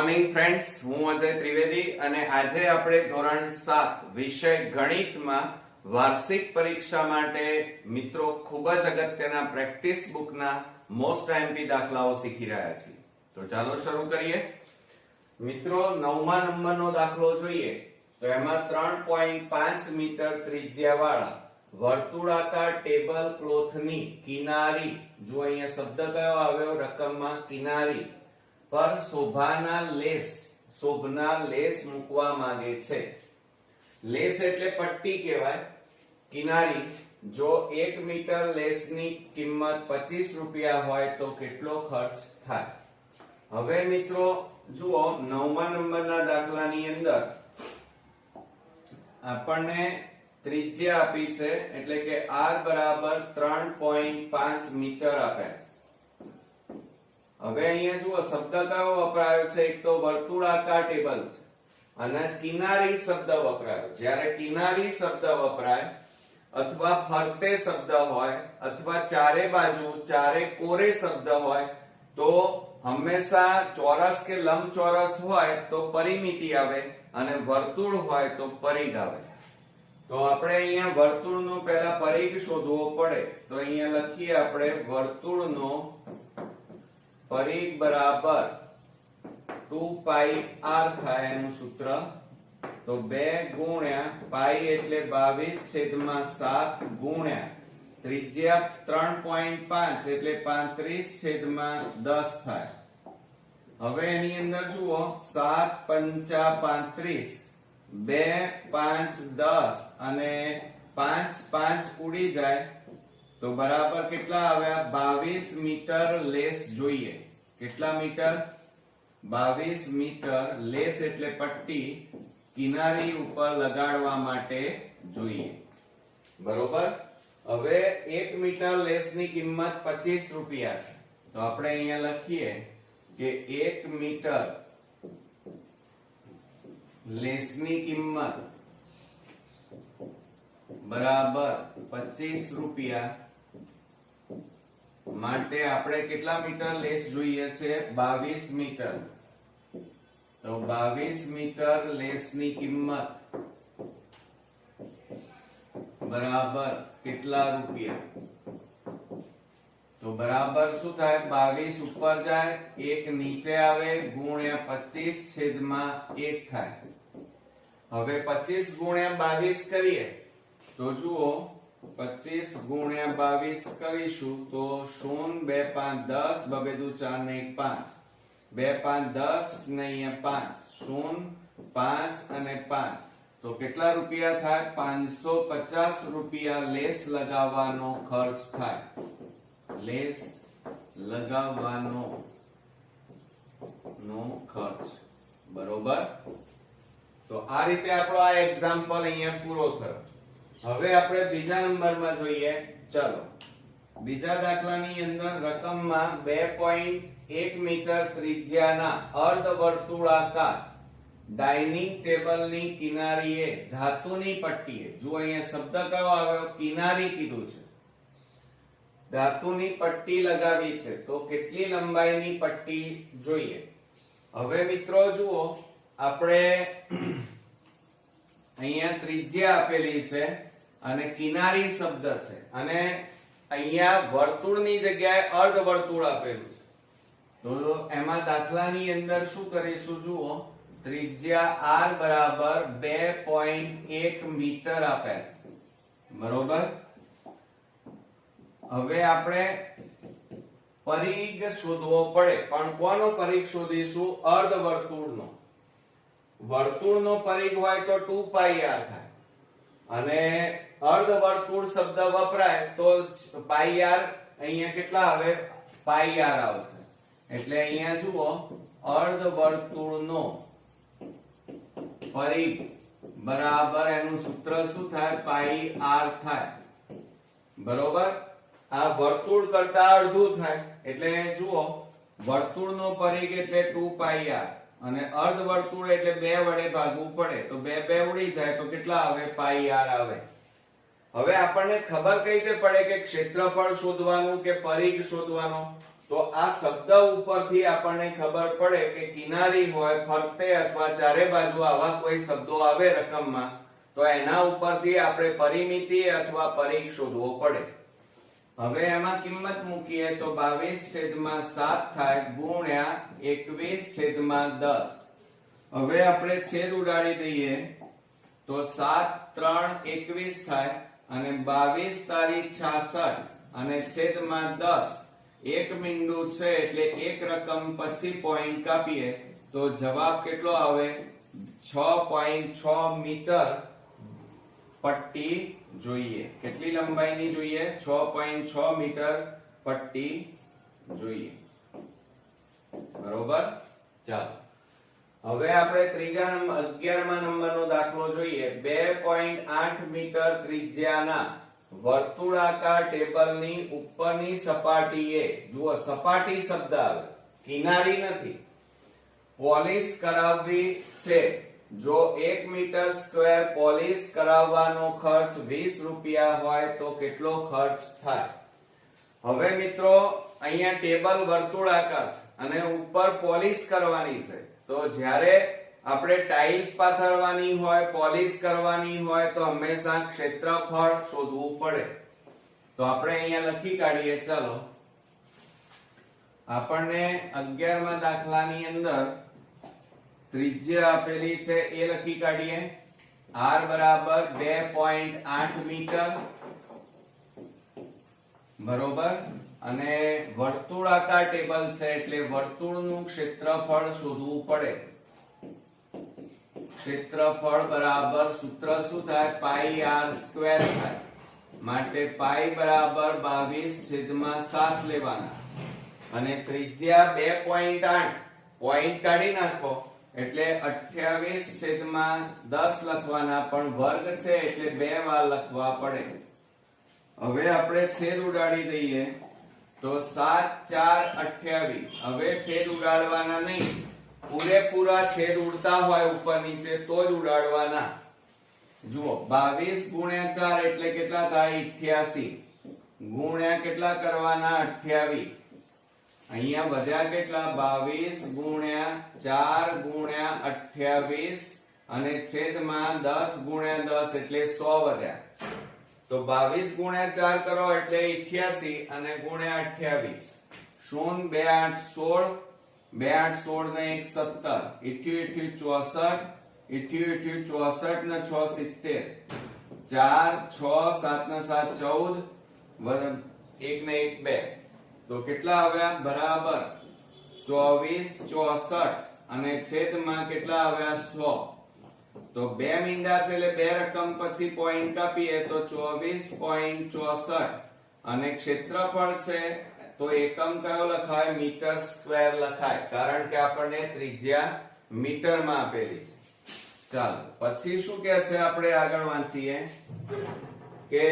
Morning friends, હું અજય ત્રિવેદી અને આજે આપણે ધોરણ 7 વિષય ગણિતમાં વાર્ષિક પરીક્ષા માટે મિત્રો ખૂબ જ અગત્યના પ્રેક્ટિસ બુકના મોસ્ટ આઈએમપી દાખલાઓ શીખી રહ્યા છીએ. તો ચાલો શરૂ કરીએ. મિત્રો 9મા નંબરનો દાખલો જોઈએ તો એમાં 3.5 મીટર ત્રિજ્યાવાળા વર્તુળાકાર ટેબલ ક્લોથની કિનારી, જો અહીંયા શબ્દ કયો આવ્યો રકમમાં કિનારી પર શોભના લેસ મૂકવા માંગે છે. લેસ એટલે પટ્ટી કહેવાય. કિનારી જો 1 મીટર લેસની કિંમત 25 રૂપિયા હોય તો કેટલો ખર્ચ થાય? હવે મિત્રો જુઓ, 9મા નંબરના દાખલાની અંદર આપણને ત્રિજ્યા આપી છે, એટલે કે r બરાબર 3.5 મીટર આપે. હવે અહીંયા જુઓ શબ્દ કયો વપરાયો છે? એક તો વર્તુળાકાર ટેબલ છે અને કિનારી શબ્દ વપરાયો. જ્યારે કિનારી શબ્દ વપરાય અથવા ફરતે શબ્દ હોય અથવા ચારે બાજુ ચારે કોરે શબ્દ હોય તો હંમેશા ચોરસ કે લંબચોરસ હોય તો પરિમિતિ આવે અને વર્તુળ હોય તો પરિઘ આવે. તો આપણે અહીંયા વર્તુળનો પહેલા પરિઘ શોધવો પડે. તો અહીંયા લખીએ આપણે વર્તુળનો પરિઘ બરાબર 2 પાઈ r થાય એનું સૂત્ર. તો 2 ગુણ્યા પાઈ એટલે 22/7 ગુણ્યા ત્રિજ્યા 3.5 એટલે 35/10 થાય. હવે એની અંદર જુઓ 7 પંચા 35, 2 5 10 અને 5 5 ઉડી જાય તો બરાબર કેટલા આવ્યા? 22 મીટર લેસ જોઈએ. કેટલા મીટર? 22 મીટર લેસ એટલે પટ્ટી કિનારી ઉપર લગાડવા માટે જોઈએ. બરોબર. હવે 1 મીટર લેસની કિંમત 25 રૂપિયા છે. તો આપણે અહીંયા લખીએ કે 1 મીટર લેસની કિંમત બરાબર 25 રૂપિયા માટે આપણે કેટલા મીટર લેસ જોઈએ છે? 22 મીટર. તો 22 મીટર લેસની કિંમત બરાબર કેટલા રૂપિયા? તો બરાબર શું થાય? 22 ઉપર જાય, 1 નીચે આવે, ગુણ્યા 25/1 થાય. હવે 25 ગુણ્યા 22 કરીએ તો જુઓ 25 ગુણ્યા 22 કરીશું તો 0 2 5 10 બબે દુ 4 ને 1 5, 2 5 10 ને અહીંયા 5, 0 5 અને 5. તો કેટલા રૂપિયા થાય? 550 રૂપિયા લેસ લગાવવાનો ખર્ચ થાય. લેસ લગાવવાનો ખર્ચ. બરોબર. તો આ રીતે આપણો આ એક્ઝામ્પલ અહીંયા પૂરો થયો. હવે આપણે બીજા નંબરમાં જોઈએ. ચાલો બીજા દાખલાની અંદર રકમમાં 2.1 મીટર ત્રિજ્યાના અર્ધવર્તુળાકાર ડાઇનિંગ ટેબલની કિનારીએ ધાતુની પટ્ટીએ, જો અહીંયા શબ્દ કયો આવ્યો? કિનારી કીધું છે. ધાતુની પટ્ટી લગાવી છે. તો કેટલી લંબાઈની પટ્ટી જોઈએ? હવે મિત્રો જુઓ, આપણે અહીંયા ત્રિજ્યા આપેલી છે અને કિનારી શબ્દ છે અને અહીંયા વર્તુળની જગ્યાએ અર્ધવર્તુળ આપેલું છે. તો એમાં દાખલાની અંદર શું કરીશું? જુઓ, ત્રિજ્યા r બરાબર 2.1 મીટર આપે છે. બરોબર. હવે આપણે પરિઘ શોધવો પડે, પણ કોનો પરિઘ શોધીશું? અર્ધવર્તુળનો. વર્તુળનો પરિઘ હોય તો 2 પાઈ r થાય અને અર્ધવર્તુળ શબ્દ વપરાય તો પાઈ r અહીંયા કેટલા આવે? પાઈ r આવશે. એટલે અહીંયા જુઓ, અર્ધવર્તુળનો પરિઘ બરાબર એનું સૂત્ર શું થાય? પાઈ r થાય. બરોબર. આ વર્તુળ કરતા અડધું થાય. એટલે જુઓ, વર્તુળનો પરિઘ એટલે 2 પાઈ r અને અર્ધવર્તુળ એટલે 2 વડે ભાગવું પડે. તો 2 2 ઉડી જાય તો કેટલા આવે? પાઈ r આવે. હવે આપણને ખબર કઈ રીતે પડે કે ક્ષેત્રફળ શોધવાનું કે પરિઘ શોધવાનો? તો આ શબ્દ ઉપરથી આપણને ખબર પડે કે કિનારી હોય, ફરતે અથવા ચારે બાજુ આવા કોઈ શબ્દો આવે રકમમાં તો એના ઉપરથી આપણે પરિમિતિ અથવા પરિઘ શોધવો પડે. હવે એમાં કિંમત મૂકીએ તો 22/7 થાય ગુણ્યા 21/10. હવે આપણે છેદ ઉડાડી દઈએ તો 7 3 21 થાય અને 22 તારીખ 66 અને છેદમાં 10. એક મીંડું છે એટલે એક રકમ પછી પોઈન્ટ કાપીએ તો જવાબ કેટલો આવે? 6.6 મીટર પટ્ટી જોઈએ. કેટલી લંબાઈની જોઈએ? 6.6 મીટર પટ્ટી જોઈએ. બરોબર. ચાલો હવે આપણે ત્રીજા 11મા નંબરનો દાખલો જોઈએ. 2.8 મીટર ત્રિજ્યાના વર્તુળાકાર ટેબલની ઉપરની સપાટીએ, જુઓ સપાટી શબ્દ આવે, કિનારી નથી, પોલિશ કરાવવી છે. જો 1 મીટર સ્ક્વેર પોલિશ કરાવવાનો ખર્ચ 20 રૂપિયા હોય તો કેટલો ખર્ચ થાય? હવે મિત્રો અહીંયા ટેબલ વર્તુળાકાર છે અને ઉપર પોલિશ કરવાની છે. તો જ્યારે આપણે ટાઇલ્સ પાથરવાની હોય, પોલિશ કરવાની હોય તો હંમેશા ક્ષેત્રફળ શોધવું પડે. તો આપણે અહીંયા લખી કાઢીએ. ચાલો આપણને 11મા દાખલાની અંદર ત્રિજ્યા આપેલી છે એ લખી કાઢીએ. r બરાબર 2.8 મીટર બરોબર, અને વર્તુળાકાર ટેબલ છે એટલે વર્તુળનું ક્ષેત્રફળ શોધવું પડે. ક્ષેત્રફળ બરાબર સૂત્ર શું થાય? પાઈ r સ્ક્વેર થાય. માટે પાઈ બરાબર 22/7 લેવાના અને ત્રિજ્યા 2.8 પોઈન્ટ કાઢી નાખો એટલે 28/10 લખવાના, પણ વર્ગ છે એટલે 2 વાર લખવા પડે. હવે આપણે છેદ ઉડાડી દઈએ તો 7 4 28. હવે છેદ ઉડાડવાના નહીં, પૂરેપૂરા છેદ ઉડતા હોય ઉપર નીચે તો જ ઉડાડવાના. જુઓ 22 × 4 એટલે કેટલા થાય? 88 ગુણ્યા કેટલા કરવાના? 28. અહીંયા વધ્યા કેટલા? 22 × 4 × 28 અને છેદમાં 10 × 10 એટલે 100 વધ્યા. તો 22 × 4 કરો એટલે 88 અને ગુણ્યા 28. 0 2 8 16, 2 8 16 ને 1 17, 88 64, 88 64 ને 6 70, 4 6 7 ને 7 14, 1 ને 1 2. તો કેટલા આવ્યા? બરાબર 24 64 અને છેદમાં કેટલા આવ્યા? 100. તો બે મીંડા છે એટલે બે રકમ પછી પોઈન્ટ કાપીએ તો 24.64 અને ક્ષેત્રફળ છે તો એકમ કયો લખાય? મીટર સ્ક્વેર લખાય, કારણ કે આપણને ત્રિજ્યા મીટરમાં આપેલી છે. ચાલો પછી શું કહે છે આપણે આગળ વાંચીએ કે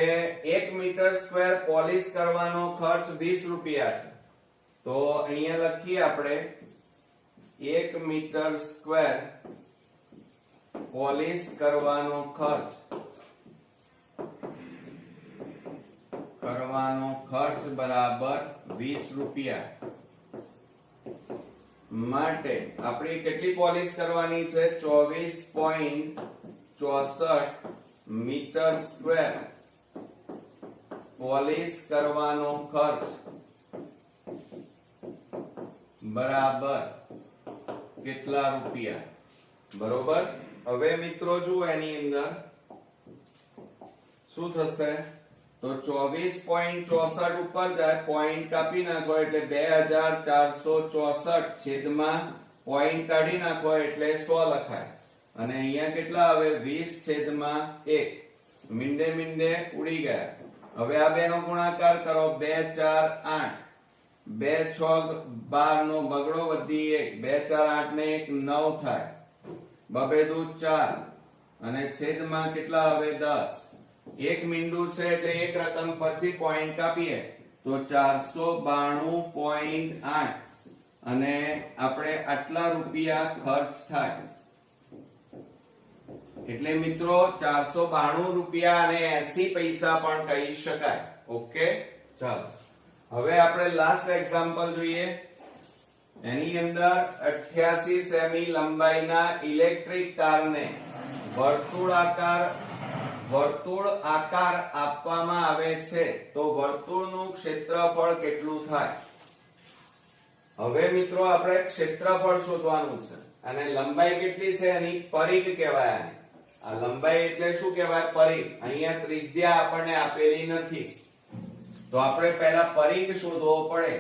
1 મીટર સ્ક્વેર પોલિશ કરવાનો ખર્ચ 20 રૂપિયા છે. તો અહીંયા લખીએ આપણે 1 મીટર સ્ક્વેર પોલિશ કરવાનો ખર્ચ બરાબર 20 રૂપિયા. માટે આપણે કેટલી પોલિશ કરવાની છે? 24.64 મીટર સ્ક્વેર પોલિશ કરવાનો ખર્ચ બરાબર કેટલા રૂપિયા? બરોબર. હવે મિત્રો જુઓ એની અંદર શું થશે? તો 24.64 ઉપર જાય, પોઈન્ટ કાપી નાખો એટલે 2464 છેદમાં પોઈન્ટ કાઢી નાખો એટલે 100 લખાય. અને અહીંયા કેટલા આવે? 20/1. મીંડે મીંડે ઉડી ગયા. હવે આ બે નો ગુણાકાર કરો. 2 4 8, 2 6 12 નો બગડો વધી 1, 2 4 8 ને 1 9 થાય. 2 2 4 અને છેદમાં કેટલા આવે? 10. એક મીંડું છે એટલે એક રકમ પછી પોઈન્ટ કાપીએ તો 492.8 અને આપણે આટલા રૂપિયા ખર્ચ થાય. એટલે મિત્રો 492 રૂપિયા અને 80 પૈસા પણ કહી શકાય. ઓકે ચાલો હવે આપણે લાસ્ટ એક્ઝામ્પલ જોઈએ. એની અંદર 88 સેમી લંબાઈના ઇલેક્ટ્રિક તારને વર્તુળ આકાર આપવામાં આવે છે તો વર્તુળનું ક્ષેત્રફળ કેટલું થાય? હવે મિત્રો આપણે ક્ષેત્રફળ શોધવાનું છે અને લંબાઈ કેટલી છે એની પરિઘ કહેવાય આને. આ લંબાઈ એટલે શું કહેવાય? પરિઘ. અહીંયા ત્રિજ્યા આપણને આપેલી નથી તો આપણે પહેલા પરિઘ શોધવો પડે,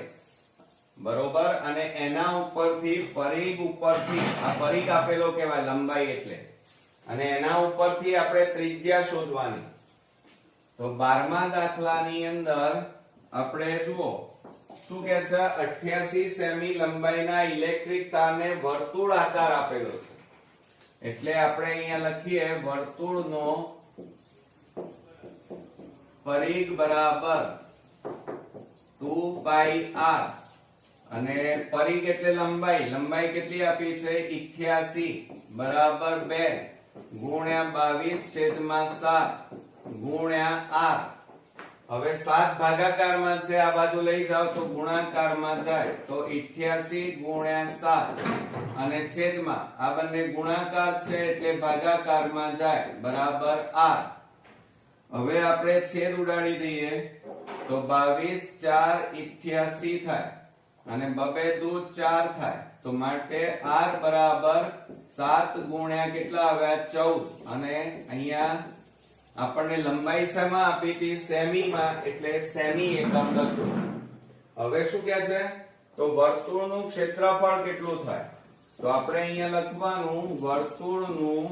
બરોબર. અને એના ઉપરથી પરિઘ ઉપરથી આ પરિઘ આપેલો કહેવાય લંબાઈ એટલે, અને એના ઉપરથી આપણે ત્રિજ્યા શોધવાની. તો 12મા દાખલાની અંદર આપણે જુઓ શું કે છે, 88 સેમી લંબાઈના ઇલેક્ટ્રિક તારને વર્તુળ આકાર આપેલો છે એટલે આપણે અહીંયા લખીએ વર્તુળનો પરિઘ બરાબર 2 પાઈ r અને પરિઘ એટલે લંબાઈ. લંબાઈ કેટલી આપી છે? 88 બરાબર 2 ગુણ્યા 22/7 ગુણ્યા r. હવે 7 ભાગાકારમાં છે, આ બાજુ લઈ જાવ તો ગુણાકારમાં જાય તો 88 ગુણ્યા 7 અને છેદમાં આ બંને ગુણાકાર છે એટલે ભાગાકારમાં જાય બરાબર r. હવે આપણે છેદ ઉડાડી દઈએ તો 22 4 88 થાય અને 2 2 4 થાય તો માટે r બરાબર 7 ગુણ્યા કેટલા આવ્યા? 14. અને અહીંયા આપણને લંબાઈ શેમાં આપી હતી? સેમીમાં, એટલે સેમી એકમ લખ્યું. હવે શું કહે છે? તો વર્તુળનું ક્ષેત્રફળ કેટલું થાય? તો આપણે અહીંયા લખવાનું વર્તુળનું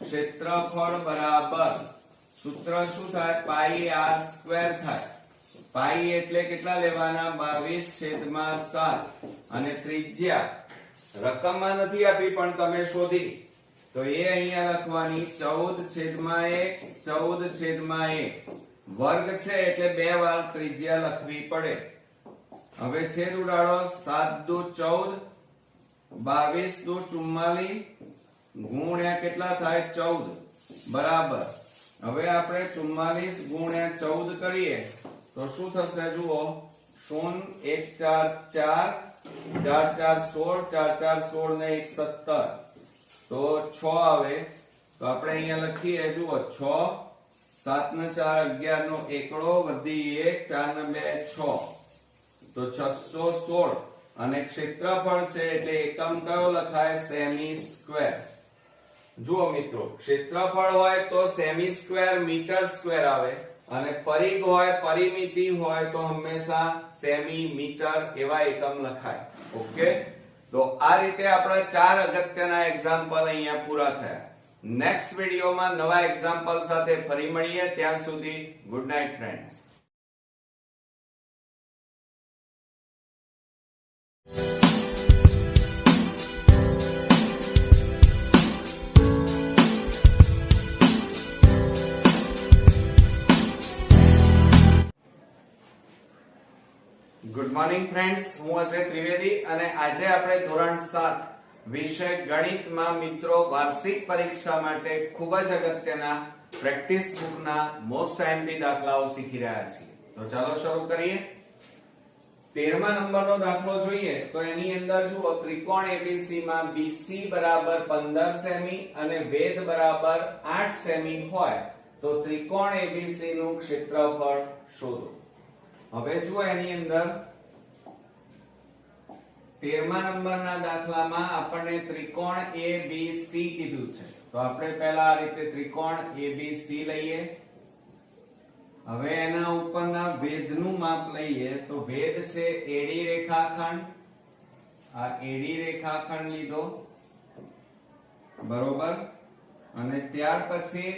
ક્ષેત્રફળ બરાબર સૂત્ર શું થાય? પાઈ r સ્ક્વેર થાય. પાઈ એટલે કેટલા લેવાના? 22/7 અને ત્રિજ્યા રકમમાં નથી આપી પણ તમે શોધી તો એ અહીંયા લખવાની 14/1 14/1 વર્ગ છે એટલે 2 વાર ત્રિજ્યા લખવી પડે. હવે છેદ ઉડાડો 7 દુ 14 22 દુ 44 ગુણ્યા કેટલા થાય? 14 બરાબર. હવે આપણે 44 ગુણ્યા 14 કરીએ તો શું થશે? જુઓ 0 1 4 4 4 4 16 4 4 16 ને 1 17 તો 6 આવે. તો આપણે અહીંયા લખીએ જુઓ 6 7 ને 4 11 નો એકડો વધી 1 4 ને 2 6 તો 616 અને ક્ષેત્રફળ છે એટલે એકમ કયો લખાય? Semi square. જુઓ મિત્રો, ક્ષેત્રફળ હોય તો સેમી સ્ક્વેર મીટર સ્ક્વેર આવે અને પરિઘ હોય પરિમિતિ હોય તો હંમેશા સેમી મીટર એવા એકમ લખાય. ઓકે, તો આ રીતે આપણા 4 અગત્યના એક્ઝામ્પલ અહીંયા પૂરા થયા. નેક્સ્ટ વિડીયોમાં નવા એક્ઝામ્પલ સાથે ફરી મળીએ. ત્યાં સુધી good night friends. Good morning friends, હું અજય ત્રિવેદી અને આજે આપણે ધોરણ 7 વિષય ગણિતમાં મિત્રો વાર્ષિક પરીક્ષા માટે ખૂબ જ અગત્યના પ્રેક્ટિસ બુકના મોસ્ટ આઈએમપી દાખલાઓ શીખી રહ્યા છીએ. તો ચાલો શરૂ કરીએ. 13મા નંબરનો દાખલો જોઈએ તો એની અંદર જુઓ ત્રિકોણ ABC માં BC બરાબર 15 સેમી અને વેધ બરાબર 8 સેમી હોય તો ત્રિકોણ ABC નું ક્ષેત્રફળ શોધો. હવે જુઓ એની અંદર 13મા નંબરના દાખલામાં આપણને ત્રિકોણ ABC કીધું છે તો આપણે પહેલા આ રીતે ત્રિકોણ ABC લઈએ. હવે એના ઉપરના વેધનું માપ લઈએ તો વેધ છે AD રેખાખંડ. આ AD રેખાખંડ લીધો બરોબર અને ત્યાર પછી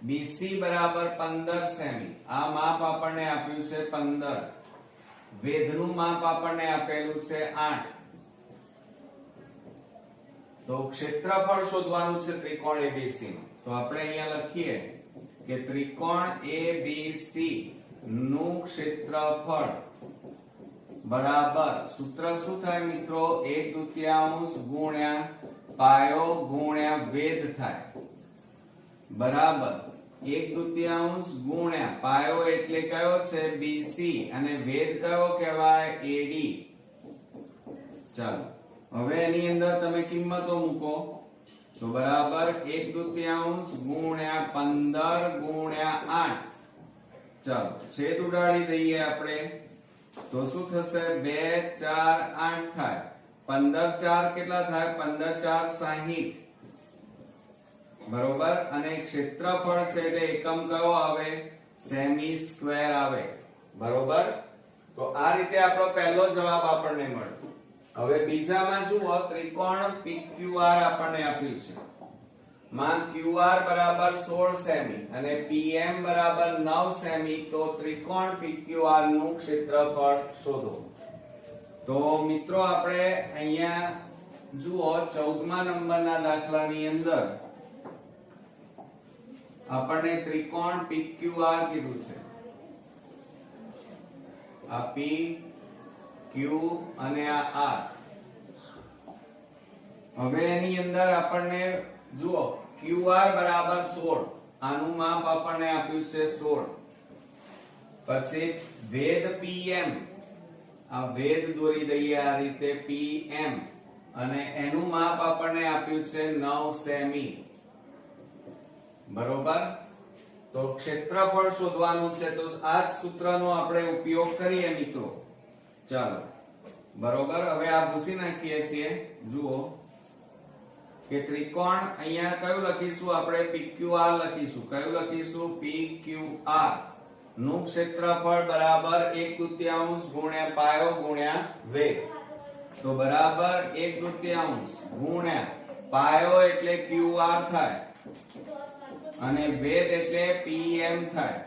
BC બરાબર 15 સેમી. આ માપ આપણને આપ્યું છે 15. વેધનું માપ આપણને આપેલું છે 8. તો ક્ષેત્રફળ શોધવાનું છે ત્રિકોણ ABC નું. તો આપણે અહીંયા લખીએ કે ત્રિકોણ ABC નું ક્ષેત્રફળ બરાબર સૂત્ર શું થાય મિત્રો? 1/2 ગુણ્યા પાયો ગુણ્યા વેધ થાય બરાબર 1/2 ગુણ્યા પાયો એટલે કયો છે BC અને વેધ કયો કહેવાય AD. ચાલો હવે એની અંદર તમે કિંમતો મૂકો તો બરાબર 1/2 ગુણ્યા 15 ગુણ્યા 8. ચાલો છેદ ઉડાડી દઈએ આપણે તો શું થશે 2 4 8 થાય 15 4 કેટલા થાય 15 4 60 બરોબર. અને ક્ષેત્રફળ છે એટલે એકમ કયો આવે સેમી સ્ક્વેર આવે બરોબર. તો આ રીતે આપણો પહેલો જવાબ આપણને મળ્યો. હવે બીજામાં જુઓ ત્રિકોણ PQR આપણને આપ્યું છે માં QR બરાબર 16 સેમી અને PM બરાબર 9 સેમી. તો ત્રિકોણ PQR નું ક્ષેત્રફળ શોધો. તો મિત્રો આપણે અહીંયા જુઓ 14મા નંબરના દાખલાની અંદર આપણને ત્રિકોણ PQR કીધું છે. આ P Q અને આ R. હવે એની અંદર આપણને જુઓ QR બરાબર 16 આનું માપ આપણને આપ્યું છે 16. પછી વેધ PM આ વેધ દોરી દઈએ આ રીતે PM અને એનું માપ આપણને આપ્યું છે 9 સેમી બરોબર. તો ક્ષેત્રફળ શોધવાનું છે તો આ જ સૂત્રનો આપણે ઉપયોગ કરીએ મિત્રો. ચાલો બરોબર. હવે આ ભૂસી નાખીએ છીએ. જુઓ કે ત્રિકોણ અહીંયા કયું લખીશું આપણે PQR લખીશું. કયું લખીશું PQR નું ક્ષેત્રફળ બરાબર 1/2 ગુણ્યા પાયો ગુણ્યા વેધ. તો બરાબર 1/2 ગુણ્યા પાયો એટલે QR થાય અને વેધ એટલે PM થાય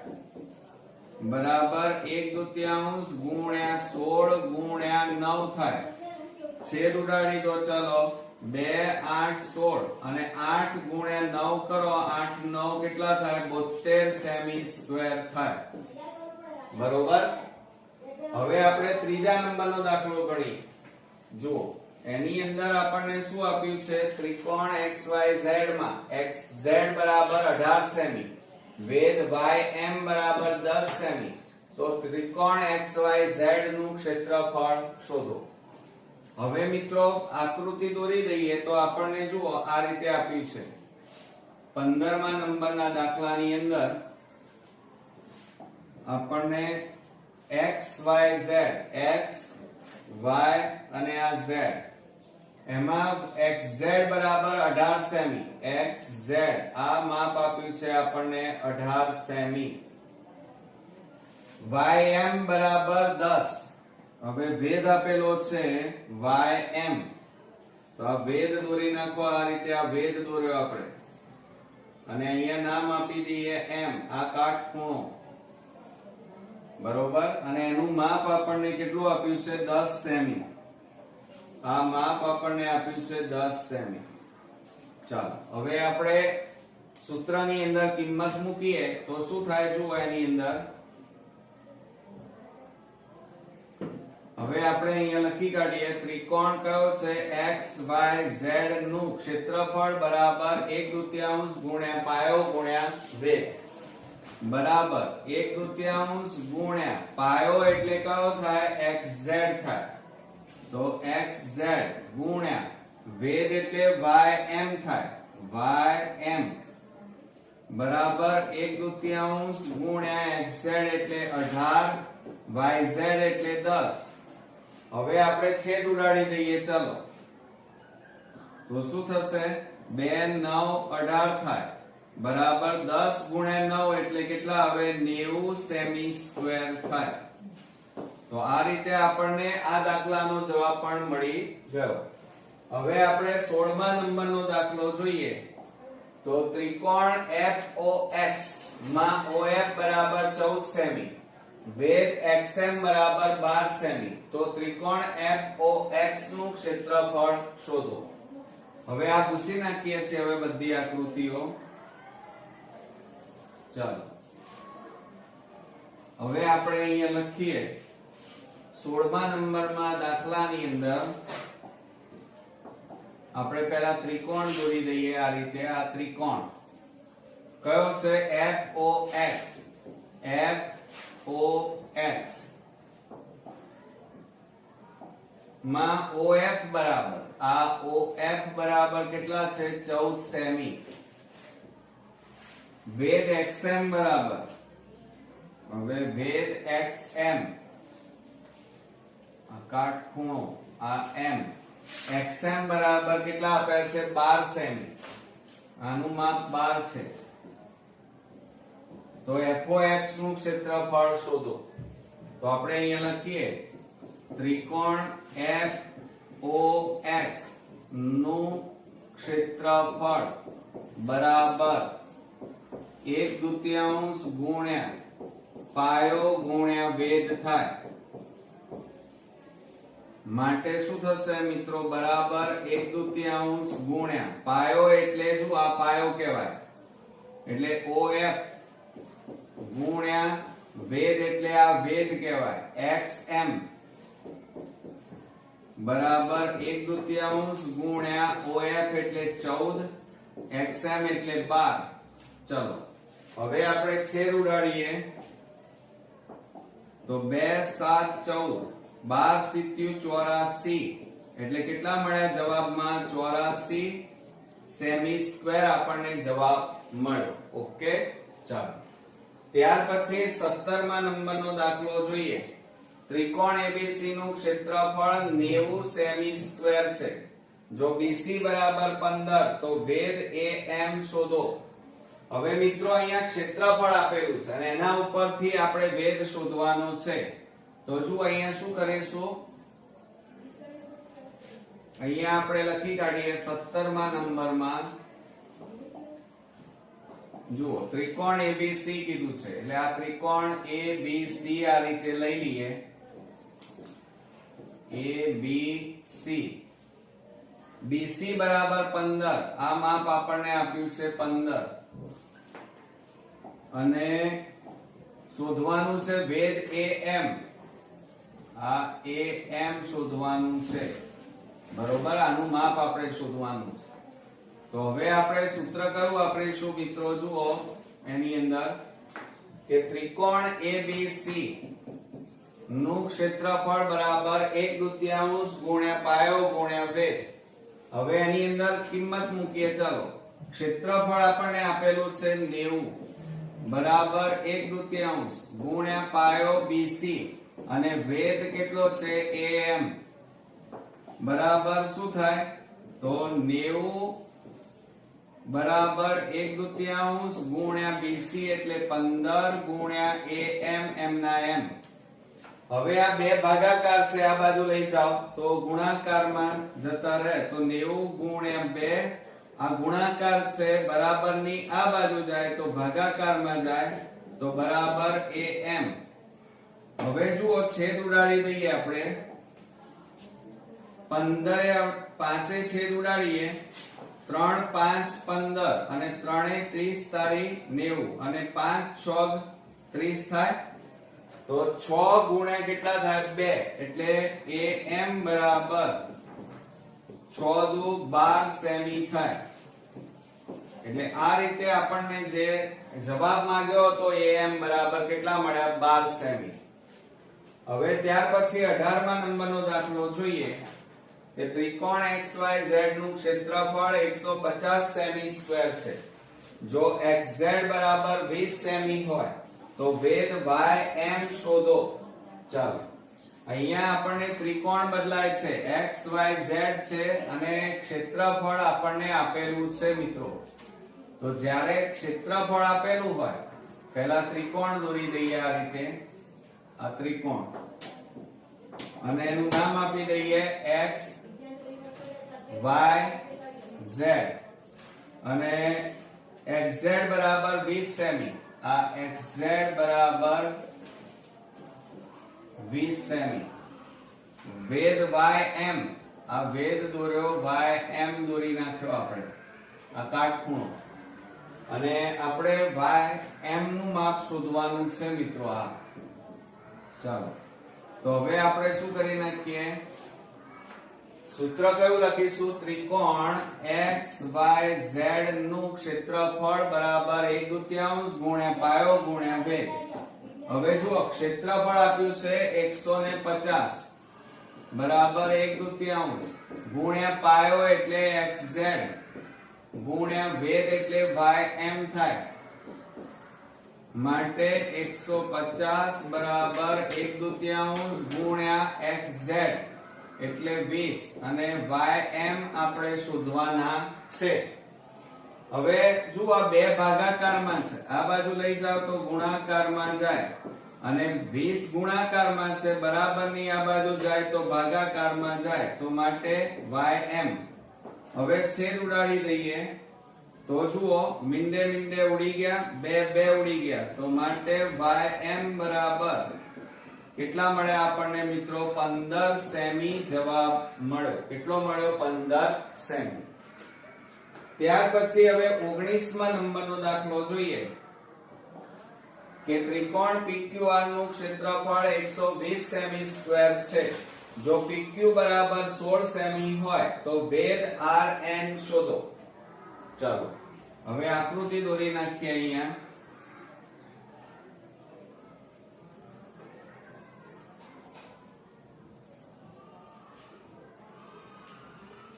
બરાબર 1/2 ગુણ્યા 16 ગુણ્યા 9 થાય. છેદ ઉડાડી દો. ચલો 2 8 16 અને 8 ગુણ્યા 9 કરો 8 9 કેટલા થાય 72 સેમી સ્ક્વેર થાય બરોબર. હવે આપણે ત્રીજા નંબરનો દાખલો ગણીએ. જુઓ એની અંદર આપણને શું આપ્યું છે ત્રિકોણ XYZ માં XZ બરાબર 18 સેમી વેધ YM બરાબર 10 સેમી. તો ત્રિકોણ XYZ નું ક્ષેત્રફળ શોધો. હવે મિત્રો આકૃતિ દોરી દઈએ તો આપણને જુઓ આ રીતે આપ્યું છે 15મા નંબરના દાખલાની અંદર આપણને XYZ X Y અને આ Z એમાં XZ બરાબર 18 સેમી XZ આ માપ આપ્યું છે આપણને 18 સેમી. YM બરાબર 10. હવે વેધ આપેલો છે YM તો આ વેધ દોરી નાખો આ રીતે. આ વેધ દોર્યો આપણે અને અહીંયા નામ આપી દઈએ M. આ કાટખૂણો બરોબર. અને એનું માપ આપણને કેટલું આપ્યું છે 10 સેમી. આ માપ આપણને આપ્યું છે 10 સેમી. ચાલો હવે આપણે સૂત્રની અંદર કિંમત મૂકીએ તો શું થાય જુઓ એની અંદર. હવે આપણે અહીંયા લખી કાઢીએ ત્રિકોણ કયો છે XYZ નું ક્ષેત્રફળ બરાબર 1/2 ગુણ્યા પાયો ગુણ્યા વેધ બરાબર 1/2 ગુણ્યા પાયો એટલે કયો થાય XZ થાય. તો XZ ગુણ્યા વેધ એટલે YM થાય YM બરાબર 1/2 ગુણ્યા XZ એટલે 18 YZ એટલે 10. હવે આપણે છેદ ઉડાડી દઈએ. ચલો તો શું થશે 2 9 18 થાય બરાબર 10 ગુણ્યા 9 એટલે કેટલા આવે 90 સેમી સ્ક્વેર થાય. તો આ રીતે આપણને આ દાખલાનો જવાબ પણ મળી ગયો. હવે આપણે 16મા નંબરનો દાખલો જોઈએ. તો ત્રિકોણ FOX માં OF બરાબર 14 સેમી વેધ XM બરાબર 12 સેમી. તો ત્રિકોણ FOX નું ક્ષેત્રફળ શોધો. હવે આ ભૂસી નાખીએ છીએ હવે બધી આકૃતિઓ. ચાલો હવે આપણે અહીંયા લખીએ 16મા નંબરમાં દાખલાની અંદર આપણે પહેલા ત્રિકોણ દોરી દઈએ આ રીતે. આ ત્રિકોણ કયો છે FOX માં OF બરાબર આ OF બરાબર કેટલા છે 14 સેમી વેધ XM બરાબર હવે વેધ XM આ કાટખૂણો આ M XM બરાબર કેટલા આપ્યા છે 12 સેમી આનું માપ 12 છે તો FOX નું ક્ષેત્રફળ શોધો તો આપણે અહીંયા લખીએ ત્રિકોણ FOX નું ક્ષેત્રફળ બરાબર 1/2 ગુણ્યા પાયો ગુણ્યા વેધ થાય માટે શું થશે મિત્રો બરાબર 1/2 ગુણ્યા પાયો એટલે શું આ પાયો કહેવાય એટલે OF ગુણ્યા વેધ એટલે આ વેધ કહેવાય XM બરાબર 1/2 ગુણ્યા OF એટલે 14 XM એટલે 12 ચલો હવે આપણે છેદ ઉડાડીએ તો 2 7 14 12 84 એટલે કેટલા મળ્યા જવાબમાં 84 સેમી સ્ક્વેર આપણને જવાબ મળ્યો ઓકે ચાલો ત્યાર પછી 17મા નંબરનો દાખલો જોઈએ ત્રિકોણ ABC નું ક્ષેત્રફળ 90 સેમી સ્ક્વેર છે જો BC બરાબર 15 તો વેધ AM શોધો હવે મિત્રો અહીંયા ક્ષેત્રફળ આપેલું છે અને એના ઉપરથી આપણે વેધ શોધવાનો છે તો જો અહીંયા શું કરીશું અહીંયા આપણે લખી કાઢીએ 17મા નંબરમાં જુઓ ત્રિકોણ ABC કીધું છે એટલે આ ત્રિકોણ ABC આ રીતે લઈ લઈએ ABC BC બરાબર 15 આ માપ આપણને આપ્યું છે 15 અને શોધવાનું છે વેધ AM આ AM શોધવાનું છે બરોબર આનું માપ આપણે શોધવાનું છે તો હવે આપણે સૂત્ર કયું વાપરીશું મિત્રો જુઓ એની અંદર કે ત્રિકોણ ABC નું ક્ષેત્રફળ બરાબર 1/2 ગુણ્યા પાયો ગુણ્યા વેધ હવે એની અંદર કિંમત મૂકીએ ચાલો ક્ષેત્રફળ આપણને આપેલું છે 90 બરાબર 1/2 ગુણ્યા પાયો BC અને વેધ કેટલો છે AM બરાબર શું થાય તો 90 બરાબર 1/2 ગુણ્યા BC એટલે 15 ગુણ્યા AM M ના M હવે આ બે ભાગાકાર છે આ બાજુ લઈ જાઓ તો ગુણાકારમાં જતા રહે તો 90 ગુણ્યા 2 આ ગુણાકાર છે બરાબર ની આ બાજુ જાય તો ભાગાકારમાં જાય તો બરાબર AM હવે જુઓ છેદ ઉડાડી દઈએ આપણે 15 પાંચે છેદ ઉડાડીએ 3 5 15 અને 3 30 તારી 90 અને 5 6 30 થાય તો 6 ગુણ્યા કેટલા થાય 2 એટલે AM બરાબર 6 દુ 12 સેમી થાય એટલે આ રીતે આપણને જે જવાબ માંગ્યો હતો AM બરાબર કેટલા મળ્યા 12 સેમી હવે ત્યાર પછી 18મા નંબરનો દાખલો જોઈએ કે ત્રિકોણ XYZ નું ક્ષેત્રફળ 150 સેમી સ્ક્વેર છે જો XZ બરાબર 20 સેમી હોય તો વેધ YM શોધો ચાલો અહીંયા આપણને ત્રિકોણ બદલાય છે XYZ છે અને ક્ષેત્રફળ આપણને આપેલું છે મિત્રો તો જ્યારે ક્ષેત્રફળ આપેલું હોય પહેલા ત્રિકોણ દોરી દઈએ આ રીતે આ ત્રિકોણ અને એનું નામ આપી દઈએ X Y Z અને XZ બરાબર 20 સેમી આ XZ બરાબર 20 સેમી વેધ YM આ વેધ દોર્યો YM દોરી નાખ્યો આપણે આ કાટખૂણો અને આપણે YM નું માપ શોધવાનું છે મિત્રો આ ચાલો તો હવે આપણે શું કરી નાખીએ સૂત્ર કયું લખીશું? ત્રિકોણ XYZ નું ક્ષેત્રફળ બરાબર 1/2 ગુણ્યા પાયો ગુણ્યા વેગ. હવે જુઓ ક્ષેત્રફળ આપ્યું છે 150 બરાબર 1/2 ગુણ્યા પાયો એટલે XZ ગુણ્યા વેગ એટલે YM થાય. માટે 150 બરાબર 1/2 ગુણ્યા XZ એટલે 20 અને YM આપણે શોધવાના છે. હવે જુઓ આ બે ભાગાકારમાં છે, આ બાજુ લઈ જાવ તો ગુણાકારમાં જાય અને 20 ગુણાકારમાં છે, બરાબરની આ બાજુ જાય તો ભાગાકારમાં જાય, તો માટે YM. હવે છેદ ઉડાડી દઈએ તો જુઓ મીંડે મીંડે ઉડી ગયા, બે ઉડી ગયા, તો માટે YM બરાબર કેટલા મળ્યા આપણને મિત્રો? 15 સેમી જવાબ મળ્યો. કેટલો મળ્યો? 15 સેમી. ત્યાર પછી હવે 19મા નંબરનો દાખલો જોઈએ કે ત્રિકોણ PQR નું ક્ષેત્રફળ 120 સેમી સ્ક્વેર છે. જો PQ બરાબર 16 સેમી હોય તો વેધ RN શોધો. ચાલો હવે આકૃતિ દોરી નાખીએ. અહીંયા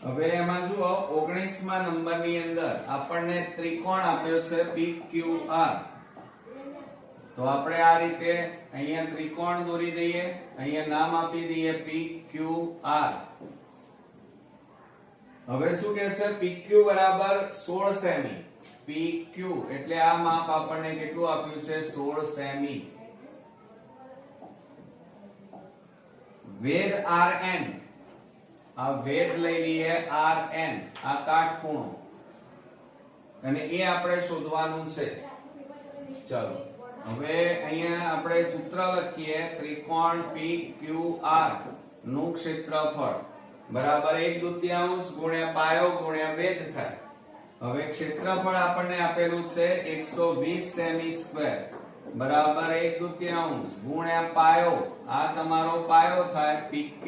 હવે એમાં જુઓ 19મા નંબરની અંદર આપણને ત્રિકોણ આપ્યો છે PQR. તો આપણે આ રીતે અહીંયા ત્રિકોણ દોરી દઈએ, અહીંયા નામ આપી દઈએ PQR. હવે શું કહે છે? PQ બરાબર 16 સેમી. PQ એટલે આ માપ આપણને કેટલું આપ્યું છે? 16 સેમી. વેધ RN, આ વેધ લઈ લઈએ RN, આ કાટખૂણો, અને એ આપણે શોધવાનું છે. ચાલો હવે અહીંયા આપણે સૂત્ર લખીએ. ત્રિકોણ PQR નું ક્ષેત્રફળ બરાબર 1/2 ગુણ્યા પાયો ગુણ્યા વેધ થાય. હવે ક્ષેત્રફળ આપણને આપેલું છે 120 સેમી સ્ક્વેર બરાબર 1/2 ગુણ્યા પાયો, આ તમારો પાયો થાય PQ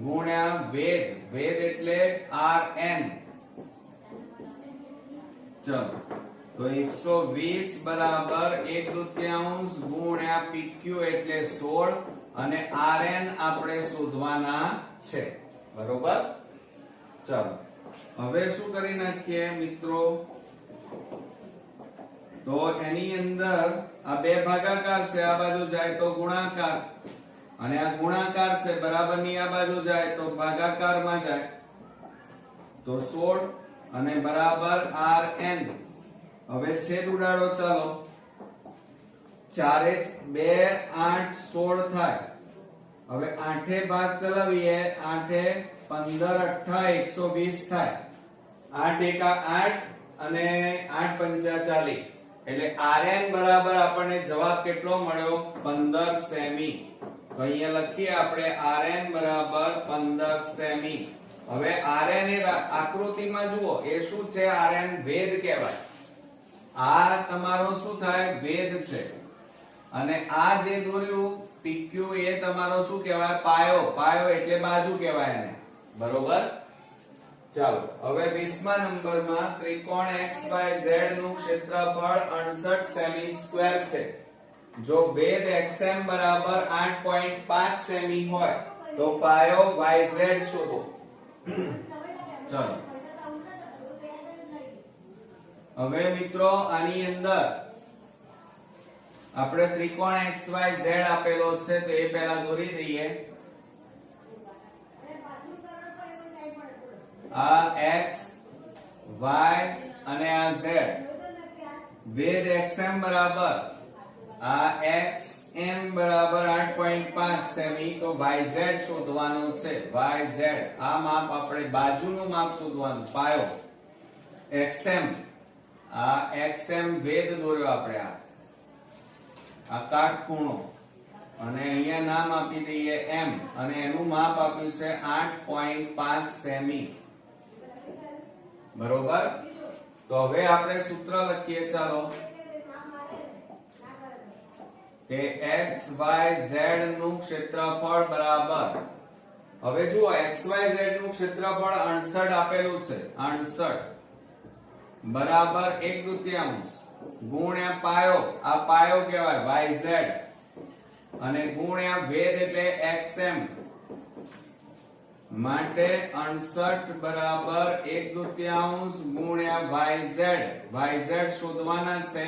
ગુણ્યા વેધ, વેધ એટલે RN. ચલો તો 120 બરાબર 1/2 ગુણ્યા PQ એટલે 16 અને RN આપણે શોધવાના છે. બરોબર. ચાલો હવે શું કરી નાખીએ મિત્રો? તો એની અંદર આ બે ભાગાકાર છે, આ બાજુ જાય તો ગુણાકાર, અને આ ગુણાકાર છે, બરાબરની આ બાજુ જાય તો ભાગાકારમાં જાય, તો 16 અને બરાબર RN. હવે છેદ ઉડાડો. ચાલો 4 2 8 16 થાય. હવે 8 ભાગ ચલાવીએ, 8 15 8 120 થાય. 8 એકા 8 અને 8 પંચા 40 એટલે RN બરાબર આપણને જવાબ કેટલો મળ્યો? 15 સેમી. તો અહીંયા લખીએ આપણે RN બરાબર 15 સેમી. હવે RN એ આકૃતિમાં જુઓ એ શું છે? RN વેધ કહેવાય. આ તમારો શું થાય? વેધ છે. અને આ જે દોર્યું PQ એ તમારો શું કહેવાય? પાયો. પાયો એટલે બાજુ કહેવાય એને. બરોબર. ચાલો હવે 20મા નંબરમાં ત્રિકોણ XYZ નું ક્ષેત્રફળ 68 સેમી સ્ક્વેર છે. જો વેધ XM બરાબર 8.5 સેમી હોય તો પાયો YZ શોધો. ચાલો હવે મિત્રો આની અંદર આપણે ત્રિકોણ XYZ આપેલો છે તો એ પહેલા દોરી દઈએ. આ X Y અને આ Z. વેધ XM બરાબર આ XM બરાબર 8.5 સેમી, તો YZ શોધવાનું છે. YZ આ માપ આપણે બાજુનું માપ શોધવાનું. પાયો XM, આ XM વેધ દોર્યો આપણે, આ કાટખૂણો, અને અહીંયા નામ આપી દઈએ M, અને એનું માપ આપ્યું છે 8.5 સેમી. બરોબર. તો હવે આપણે સૂત્ર લખીએ. ચાલો કે XYZ નું ક્ષેત્રફળ બરાબર હવે જુઓ XYZ નું ક્ષેત્રફળ 68 આપેલું છે, 68 બરાબર 1/2 ગુણ્યા પાયો, આ પાયો કહેવાય YZ, અને ગુણ્યા વેધ એટલે XM, માટે 68 બરાબર 1/2 ગુણ્યા YZ, YZ શોધવાના છે.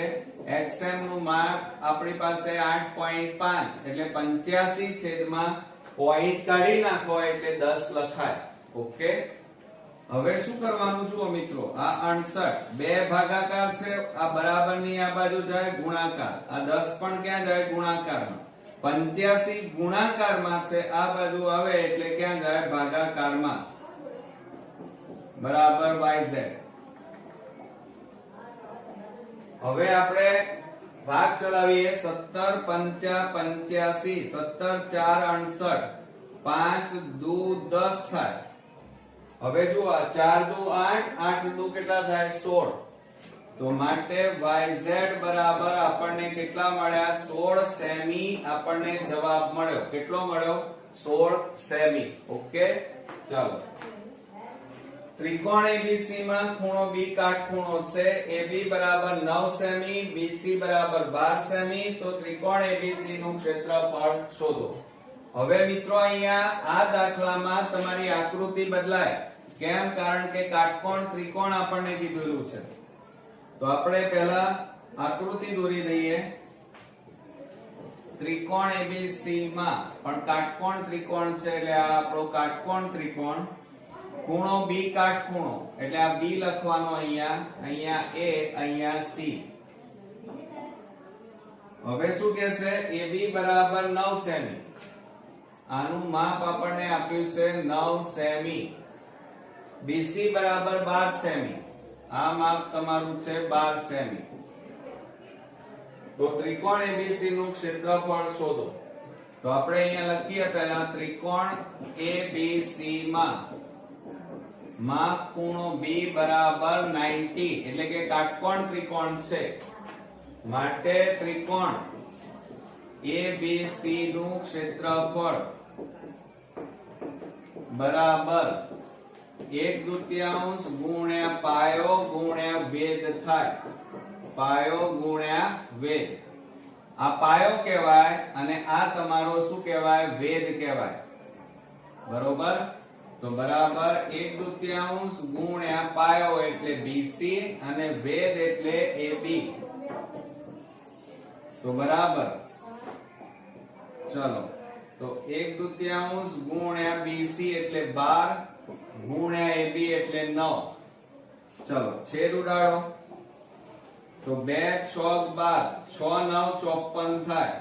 XM નું માપ આપણી પાસે 8.5 એટલે 85 છેદમાં પોઈન્ટ કાઢી નાખો એટલે 10 લખાય. ઓકે, હવે શું કરવાનું જુઓ મિત્રો, આ 68 બે ભાગાકાર છે, આ બરાબર ની આ બાજુ જાય ગુણાકાર, આ 10 પણ ક્યાં જાય ગુણાકારમાં, 85 ગુણાકારમાં છે, આ બાજુ આવે એટલે ક્યાં જાય ભાગાકારમાં, બરાબર YZ. હવે આપણે ભાગ ચલાવીએ. 17 5 85, 17 4 68, 5 દુ 10 થાય. હવે જુઓ 4 દુ 8, 8 દુ કેટલા થાય 16, તો માટે YZ બરાબર આપણને કેટલા મળ્યા 16 સેમી, આપણને જવાબ મળ્યો. કેટલો મળ્યો 16 સેમી. ઓકે, ચાલો. ત્રિકોણ ABC માં ખૂણો B કાટખૂણો છે. AB બરાબર 9 સેમી, BC બરાબર 12 સેમી, તો ત્રિકોણ ABC નું ક્ષેત્રફળ શોધો. હવે મિત્રો અહીંયા આ દાખલામાં તમારી આકૃતિ બદલાય. કેમ? કારણ કે કાટકોણ ત્રિકોણ આપણને કીધેલું છે. તો આપણે પહેલા આકૃતિ દોરી દઈએ. ત્રિકોણ ABC માં પણ કાટકોણ ત્રિકોણ છે એટલે આ આપણો કાટકોણ ત્રિકોણ. ખૂણો B કાટખૂણો એટલે આ B લખવાનો અહીંયા, અહીંયા A, અહીંયા C. હવે શું કહે છે? AB બરાબર 9 સેમી, આનું માપ આપણને આપ્યું છે 9 સેમી. BC બરાબર 12 સેમી, આ માપ તમારું છે 12 સેમી. તો ત્રિકોણ ABC નું ક્ષેત્રફળ શોધો. તો આપણે અહીંયા લખીએ પહેલા ત્રિકોણ ABC માં માપ ખૂણો B બરાબર 90 એટલે કે કાટકોણ ત્રિકોણ છે, માટે ત્રિકોણ ABC નું ક્ષેત્રફળ બરાબર 1/2 ગુણ્યા પાયો ગુણ્યા વેધ થાય. પાયો ગુણ્યા વેધ, આ પાયો કહેવાય અને આ તમારો શું કહેવાય? વેધ કહેવાય. બરોબર, તો બરાબર 1/2 ગુણ્યા પાયો એટલે BC અને વેધ એટલે AB. તો બરાબર, ચલો, તો 1/2 ગુણ્યા BC એટલે 12 ગુણ્યા AB એટલે 9. ચલો છેદ ઉડાડો. તો 2 6 12, 6 9 54 થાય.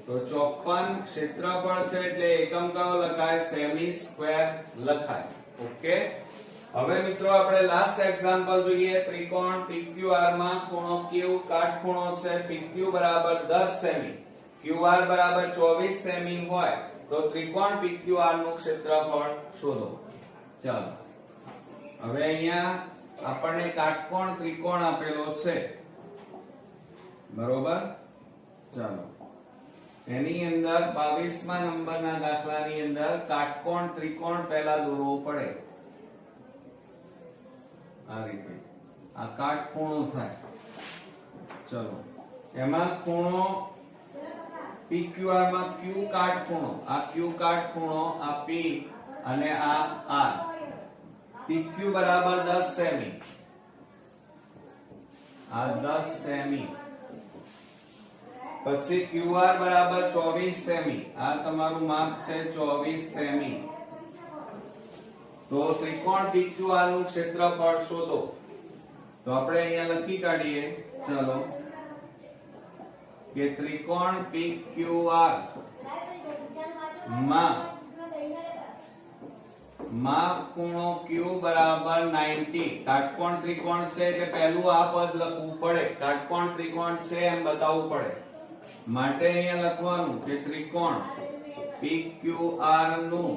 તો 54 ક્ષેત્રફળ છે એટલે એકમ કયો લખાય? સેમી સ્ક્વેર લખાય. ઓકે, હવે મિત્રો આપણે લાસ્ટ એક્ઝામ્પલ જોઈએ. ત્રિકોણ PQR માં ખૂણો Q કાટખૂણો છે. PQ બરાબર 10 સેમી, QR બરાબર 24 સેમી હોય તો ત્રિકોણ PQR નું ક્ષેત્રફળ શોધો. ચાલો, હવે અહીંયા આપણને કાટકોણ ત્રિકોણ આપેલો છે. બરોબર, ચાલો એની અંદર 22મા નંબરના દાખલાની અંદર કાટકોણ ત્રિકોણ પહેલા દોરવો પડે. આ રીતે આ કાટખૂણો થાય. ચલો, એમાં ખૂણો PQR માં Q કાટખૂણો, આ Q કાટખૂણો, આ P અને આ R. PQ બરાબર 10 સેમી, આ 10 સેમી. પછી QR બરાબર 24 સેમી, આ તમારું માપ છે 24 સેમી. તો ત્રિકોણ PQR નું ક્ષેત્રફળ શોધો. તો આપણે અહીંયા લખી કાઢીએ. ચલો, કે ત્રિકોણ PQR માં માપ ખૂણો Q બરાબર 90. કાટકોણ ત્રિકોણ છે એટલે પહેલું આ પદ લખવું પડે. કાટકોણ ત્રિકોણ છે એમ બતાવવું પડે, માટે અહીંયા લખવાનું કે ત્રિકોણ PQR નું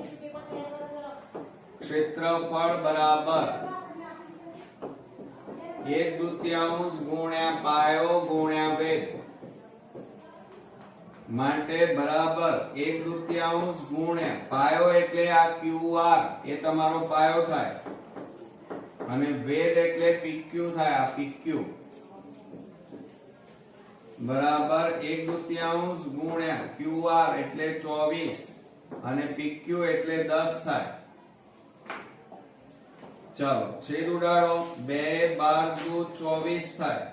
ક્ષેત્રફળ બરાબર 1/2 ગુણ્યા પાયો ગુણ્યા વેધ. માટે બરાબર 1/2 ગુણ્યા પાયો એટલે આ QR એ તમારો પાયો થાય અને વેધ એટલે PQ થાય, આ PQ બરાબર 1/2 ગુણ્યા QR એટલે 24 અને PQ એટલે 10 થાય. ચાલો છેદ ઉડાડો, 2 12 24 થાય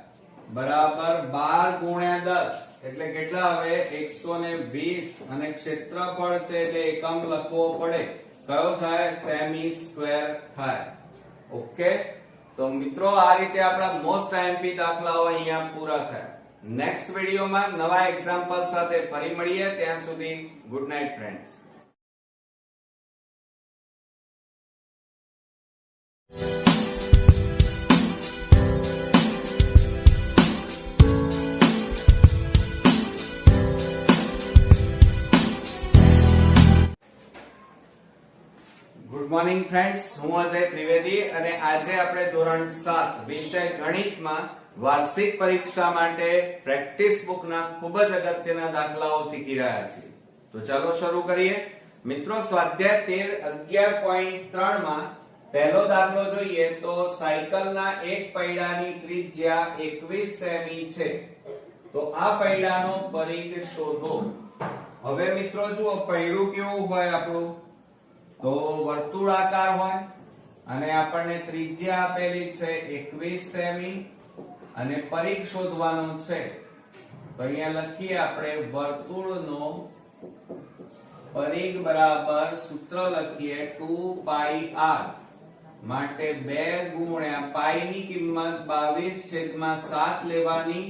બરાબર 12 ગુણ્યા 10 એટલે કેટલા આવે 120 અને ક્ષેત્રફળ છે એટલે એકમ લખવો પડે, કયો થાય સેમી સ્ક્વેર થાય. ઓકે, તો મિત્રો આ રીતે આપણા મોસ્ટ આઈએમપી દાખલાઓ અહીંયા પૂરા થયા. નેક્સ્ટ વિડિયોમાં નવા એક્ઝામ્પલ સાથે ફરી મળીએ, ત્યાં સુધી good night friends. Good morning friends, હું અજય ત્રિવેદી અને આજે આપણે ધોરણ 7 વિષય ગણિતમાં વાર્ષિક પરીક્ષા માટે પ્રેક્ટિસ બુકના ખૂબ જ અગત્યના દાખલાઓ શીખી રહ્યા છીએ. તો ચાલો શરૂ કરીએ. મિત્રો સ્વાધ્યાય 11.3 માં પહેલો દાખલો જોઈએ તો સાયકલના એક પૈડાની ત્રિજ્યા 21 સેમી છે, તો આ પૈડાનો પરિઘ શોધો. હવે મિત્રો જુઓ, પૈડું કેવું હોય આપણું, તો વર્તુળાકાર હોય અને આપણને ત્રિજ્યા આપેલી છે 21 સેમી અને પરિઘ શોધવાનો છે. તો અહીંયા લખીએ આપણે વર્તુળનો પરિઘ બરાબર સૂત્ર લખીએ 2πr માટે 2 ગુણ્યા પાઈ ની કિંમત 22/7 લેવાની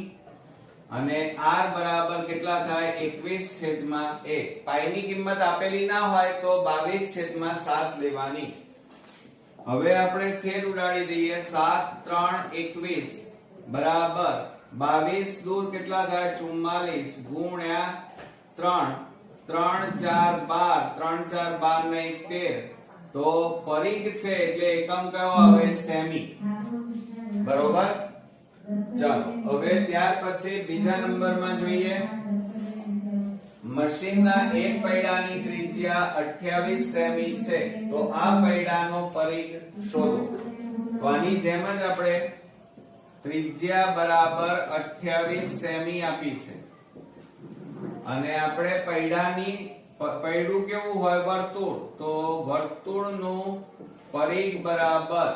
અને r બરાબર કેટલા થાય 21/1. પાઈ ની કિંમત આપેલી ના હોય તો 22/7 લેવાની. હવે આપણે છેદ ઉડાડી દઈએ, 7 3 21 બરાબર 22 દૂર કેટલા થાય 44 ગુણ્યા 3 3 4 12 3 4 12 ને 13, તો પરિઘ છે એટલે એકમ કયો આવે સેમી. બરોબર. ચાલો હવે ત્યાર પછી બીજા નંબરમાં જોઈએ, મશીનના એક પૈડાની ત્રિજ્યા 28 સેમી છે, તો આ પૈડાનો પરિઘ શોધો. તો આની જેમ જ આપણે ત્રિજ્યા બરાબર 28 સેમી આપી છે અને આપણે પૈડું કેવું હોય વર્તુળ, તો વર્તુળનું પરિઘ બરાબર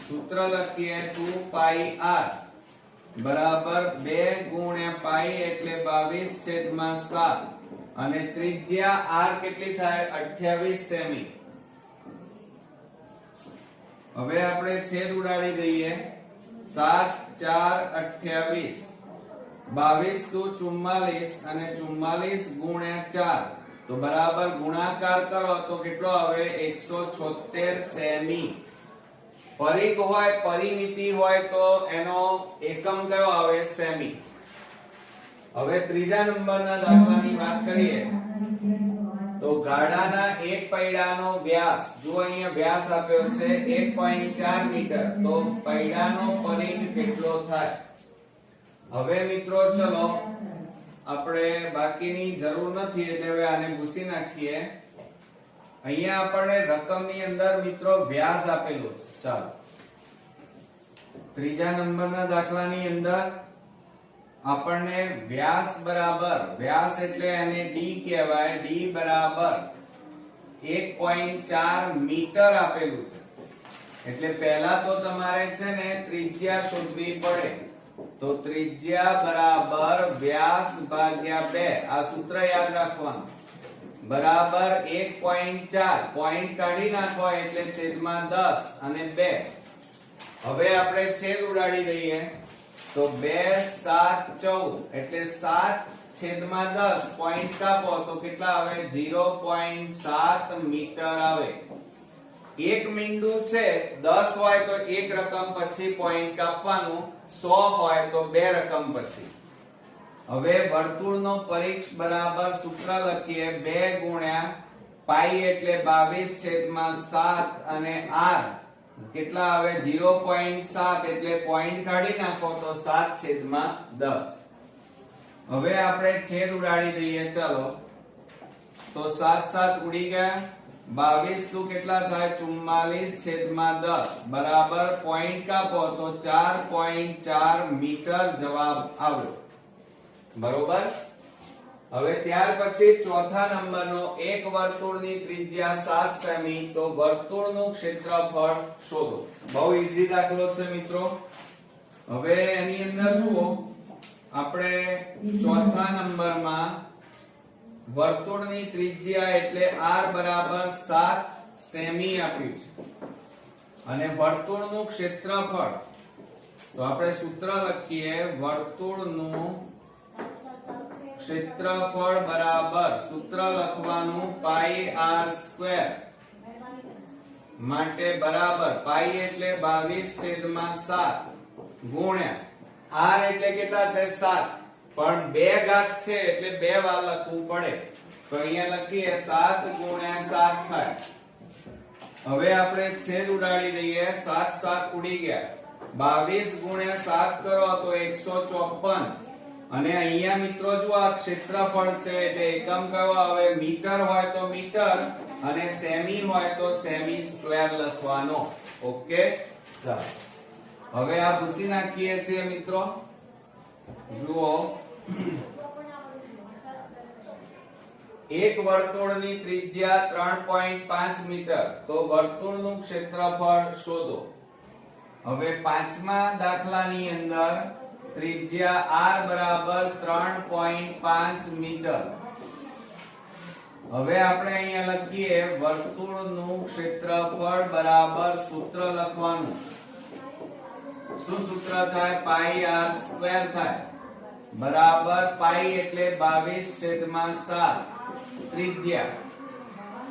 સૂત્ર લખીએ 2πr બરાબર 2 ગુણ્યા પાઈ એટલે 22/7 અને ત્રિજ્યા r કેટલી થાય 28 સેમી. હવે આપણે છેદ ઉડાડી દઈએ, 7 4 28 22 દુ 44 અને 44 ગુણ્યા 4, તો બરાબર ગુણાકાર કરો તો કેટલો આવે 176 સેમી. પરિઘ હોય, પરિમિતિ હોય તો એનો એકમ કયો આવે સેમી. હવે ત્રીજા નંબરના દાખલાની વાત કરીએ તો ગાડાના એક પૈડાનો વ્યાસ, જો અહીંયા વ્યાસ આપ્યો છે 1.4 મીટર, તો પૈડાનો પરિઘ કેટલો થાય. હવે મિત્રો ચલો આપણે બાકીની જરૂર નથી એટલે હવે આને ભૂસી નાખીએ. અહીંયા આપણને રકમની અંદર મિત્રો વ્યાસ આપેલો છે. ચાલો ત્રીજા નંબરના દાખલાની અંદર આપણને વ્યાસ બરાબર, વ્યાસ એટલે એને d કહેવાય, d બરાબર 1.4 મીટર આપેલું છે. એટલે પહેલા તો તમારે છે ને ત્રિજ્યા શોધવી પડે. તો ત્રિજ્યા બરાબર વ્યાસ ભાગ્યા 2, આ સૂત્ર યાદ રાખવાનું, બરાબર 1.4, પોઈન્ટ કાઢી નાખો એટલે છેદમાં 10 અને 2. હવે આપણે છેદ ઉડાડી દઈએ તો 2 7 14 એટલે 7/10, પોઈન્ટ કાપો તો કેટલા આવે 0.7 મીટર આવે. એક મીંડું છે 10 હોય તો એક રકમ પછી પોઈન્ટ કાપવાનું, 100 હોય તો 2 રકમ પછી. હવે વર્તુળનો પરિઘ બરાબર સૂત્ર લખીએ 2 ગુણ્યા પાઈ એટલે 22/7 અને r કેટલા આવે 0.7 એટલે પોઈન્ટ કાઢી નાખો તો 7/10. હવે આપણે છેદ ઉડાડી દઈએ ચાલો તો 7 7 ઉડી ગયા 22 નું કેટલા થાય 44/10 બરાબર પોઈન્ટ કાપો તો 4.4 મીટર જવાબ આવ્યો બરોબર હવે ત્યાર પછી ચોથા નંબરનો એક વર્તુળની ત્રિજ્યા 7 સેમી તો વર્તુળનું ક્ષેત્રફળ શોધો બહુ ઈઝી દાખલો છે મિત્રો હવે એની અંદર જુઓ આપણે ચોથા નંબરમાં વર્તુળની ત્રિજ્યા એટલે r બરાબર 7 સેમી આપ્યું છે અને વર્તુળનું ક્ષેત્રફળ તો આપણે સૂત્ર લખીએ વર્તુળનું ક્ષેત્રફળ બરાબર સૂત્ર લખવાનું પાઈ r² માટે બરાબર પાઈ એટલે 22/7 ગુણ્યા r એટલે કેટલા છે 7 પણ 2 ઘાત છે એટલે 2 વાર લખવું પડે તો અહીંયા લખીએ 7 ગુણ્યા 7 થાય હવે આપણે છેદ ઉડાડી દઈએ 7 7 ઉડી ગયા 22 ગુણ્યા 7 કરો તો 154 અને અહીંયા મિત્રો જો આ ક્ષેત્રફળ છે એટલે એકમ કયો આવે મીટર હોય તો મીટર અને સેમી હોય તો સેમી સ્ક્વેર લખવાનો ઓકે ચાલો હવે આ ભૂસી નાખીએ છીએ મિત્રો જુઓ એક વર્તુળની ત્રિજ્યા 3.5 મીટર તો વર્તુળનું ક્ષેત્રફળ શોધો હવે પાંચમા દાખલાની અંદર ત્રિજ્યા r બરાબર 3.5 મીટર હવે આપણે અહીંયા લખીએ વર્તુળનું ક્ષેત્રફળ બરાબર સૂત્ર લખવાનું શું સૂત્ર થાય પાઈ r² થાય બરાબર પાઈ એટલે 22/7 ત્રિજ્યા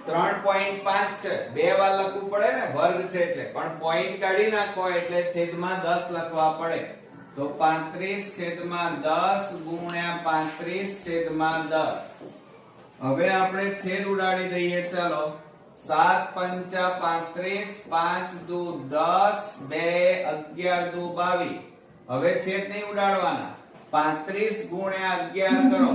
3.5 છે બે વાર લખવું પડે ને વર્ગ છે એટલે પણ પોઈન્ટ કાઢી નાખો એટલે છેદમાં 10 લખવા પડે તો 35/10 ગુણ્યા 35/10 હવે આપણે છેદ ઉડાડી દઈએ ચાલો 7 5 35 5 દુ 10 2 11 દુ 22 હવે છેદ નહીં ઉડાડવાના 35 ગુણ્યા 11 કરો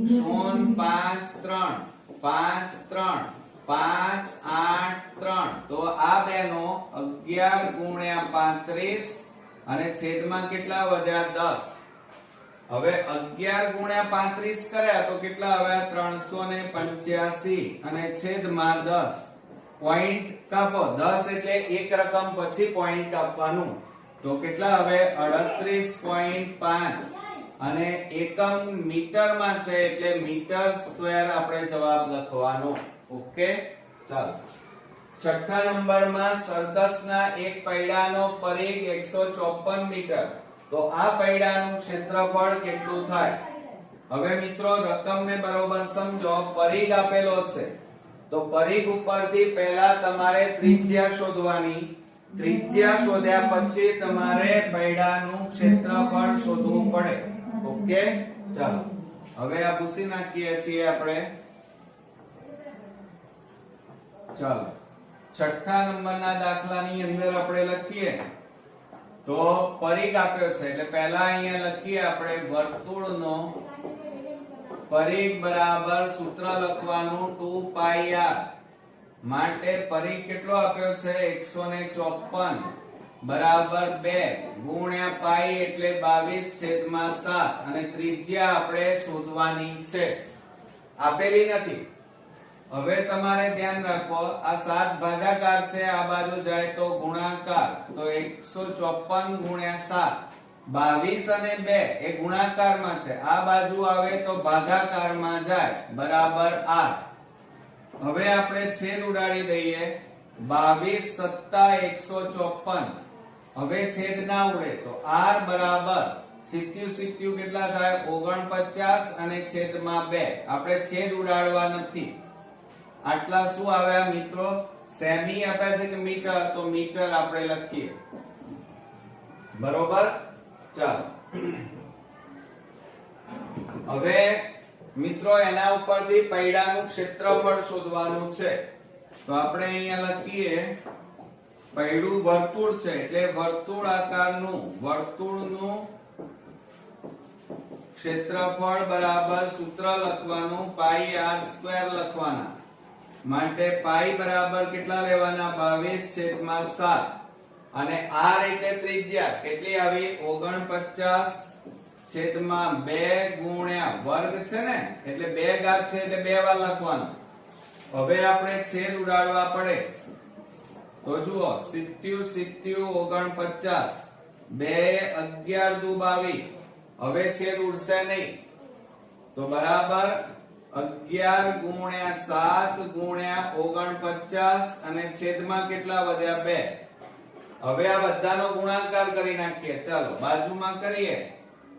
0 5 3 5 3 5 8 3 તો આ બેનો 11 ગુણ્યા 35 અને છેદમાં કેટલા વધ્યા 10 હવે 11 ગુણ્યા 35 કર્યા તો કેટલા આવ્યા 385 અને છેદમાં 10 પોઈન્ટ કાપો 10 એટલે એક રકમ પછી પોઈન્ટ કાપવાનું તો કેટલા હવે 38.5 અને એકમ મીટરમાં છે એટલે મીટર સ્ક્વેર આપણે જવાબ લખવાનો ઓકે ચાલો છઠ્ઠા નંબરમાં સરઘસના એક પૈડાનો પરિઘ 154 મીટર તો આ પૈડાનું ક્ષેત્રફળ કેટલું થાય હવે મિત્રો રકમને બરોબર સમજો પરિઘ આપેલો છે તો પરિઘ ઉપરથી પહેલા તમારે ત્રિજ્યા શોધવાની ત્રિજ્યા શોધ્યા પછી તમારે પૈડાનું ક્ષેત્રફળ શોધવું પડે ઓકે ચાલો હવે આ પૂછી નાખીએ છીએ આપણે ચાલો છઠ્ઠા નંબરના દાખલાની અંદર આપણે લખીએ તો પરિઘ આપ્યો છે એટલે પહેલા અહીંયા લખીએ આપણે વર્તુળનો પરિઘ બરાબર સૂત્ર લખવાનું 2 પાઈ r માટે પરિઘ કેટલો આપ્યો છે 154 બરાબર 2 ગુણ્યા પાઈ એટલે 22/7 અને ત્રિજ્યા આપણે શોધવાની છે આપેલી નથી હવે તમારે ધ્યાન રાખો આ 7 ભાગાકાર છે આ બાજુ જાય તો ગુણાકાર તો 154 ગુણ્યા 7 22 અને 2 એ ગુણાકારમાં છે આ બાજુ આવે તો ભાગાકારમાં જાય બરાબર r હવે આપણે છેદ ઉડાડી દઈએ 22 + 154 હવે છેદ ના ઉડે તો r બરાબર સિત્યુ સિત્યુ કેટલા થાય 49 અને છેદમાં 2 આપણે છેદ ઉડાડવા નથી આટલા શું આવ્યા મિત્રો સેમી આપ્યા છે કે મીટર તો મીટર આપણે લખીએ બરોબર ચાલો હવે મિત્રો એના ઉપરથી પૈડાનું ક્ષેત્રફળ શોધવાનું છે તો આપણે અહીંયા લખીએ પૈડું વર્તુળ છે એટલે વર્તુળાકારનું વર્તુળનું ક્ષેત્રફળ બરાબર સૂત્ર લખવાનું પાઈ આર સ્ક્વેર લખવાના માટે પાઈ બરાબર કેટલા લેવાના 22/7 અને આર એટલે ત્રિજ્યા કેટલી આવી 49/2 ગુણ્યા વર્ગ છે ને એટલે 2 ઘાત છે એટલે 2 વાર લખવાનું હવે આપણે છેદ ઉડાડવા પડે તો જુઓ 70 49 2 11 દુ 22 હવે છેદ ઉડશે નહીં તો બરાબર 11 ગુણ્યા 7 ગુણ્યા 49 અને છેદમાં કેટલા વધ્યા 2 હવે આ બધાનો ગુણાકાર કરી નાખીએ ચાલો બાજુમાં કરીએ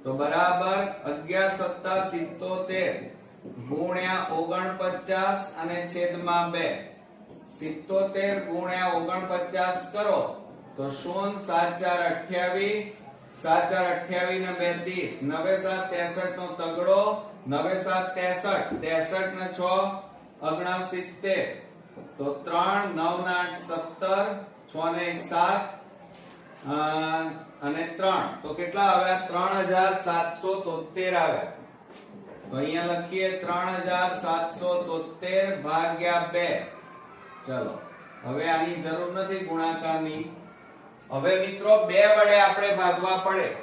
તો બરાબર 11 * 77 ગુણ્યા 49 અને છેદમાં 2 77 ગુણ્યા 49 કરો તો 0 7 4 28 7 4 28 ને 2 30 9 7 63 નો તગડો 9 7 63 63 ને 6 69 તો 3 9 8 17 6 ને 1 7 અને 3 તો કેટલા આવ્યા 3773 આવ્યા તો અહીંયા લખીએ 3773 ભાગ્યા 2 ચલો હવે આની જરૂર નથી ગુણાકારની હવે મિત્રો 2 વડે આપણે ભાગવા પડે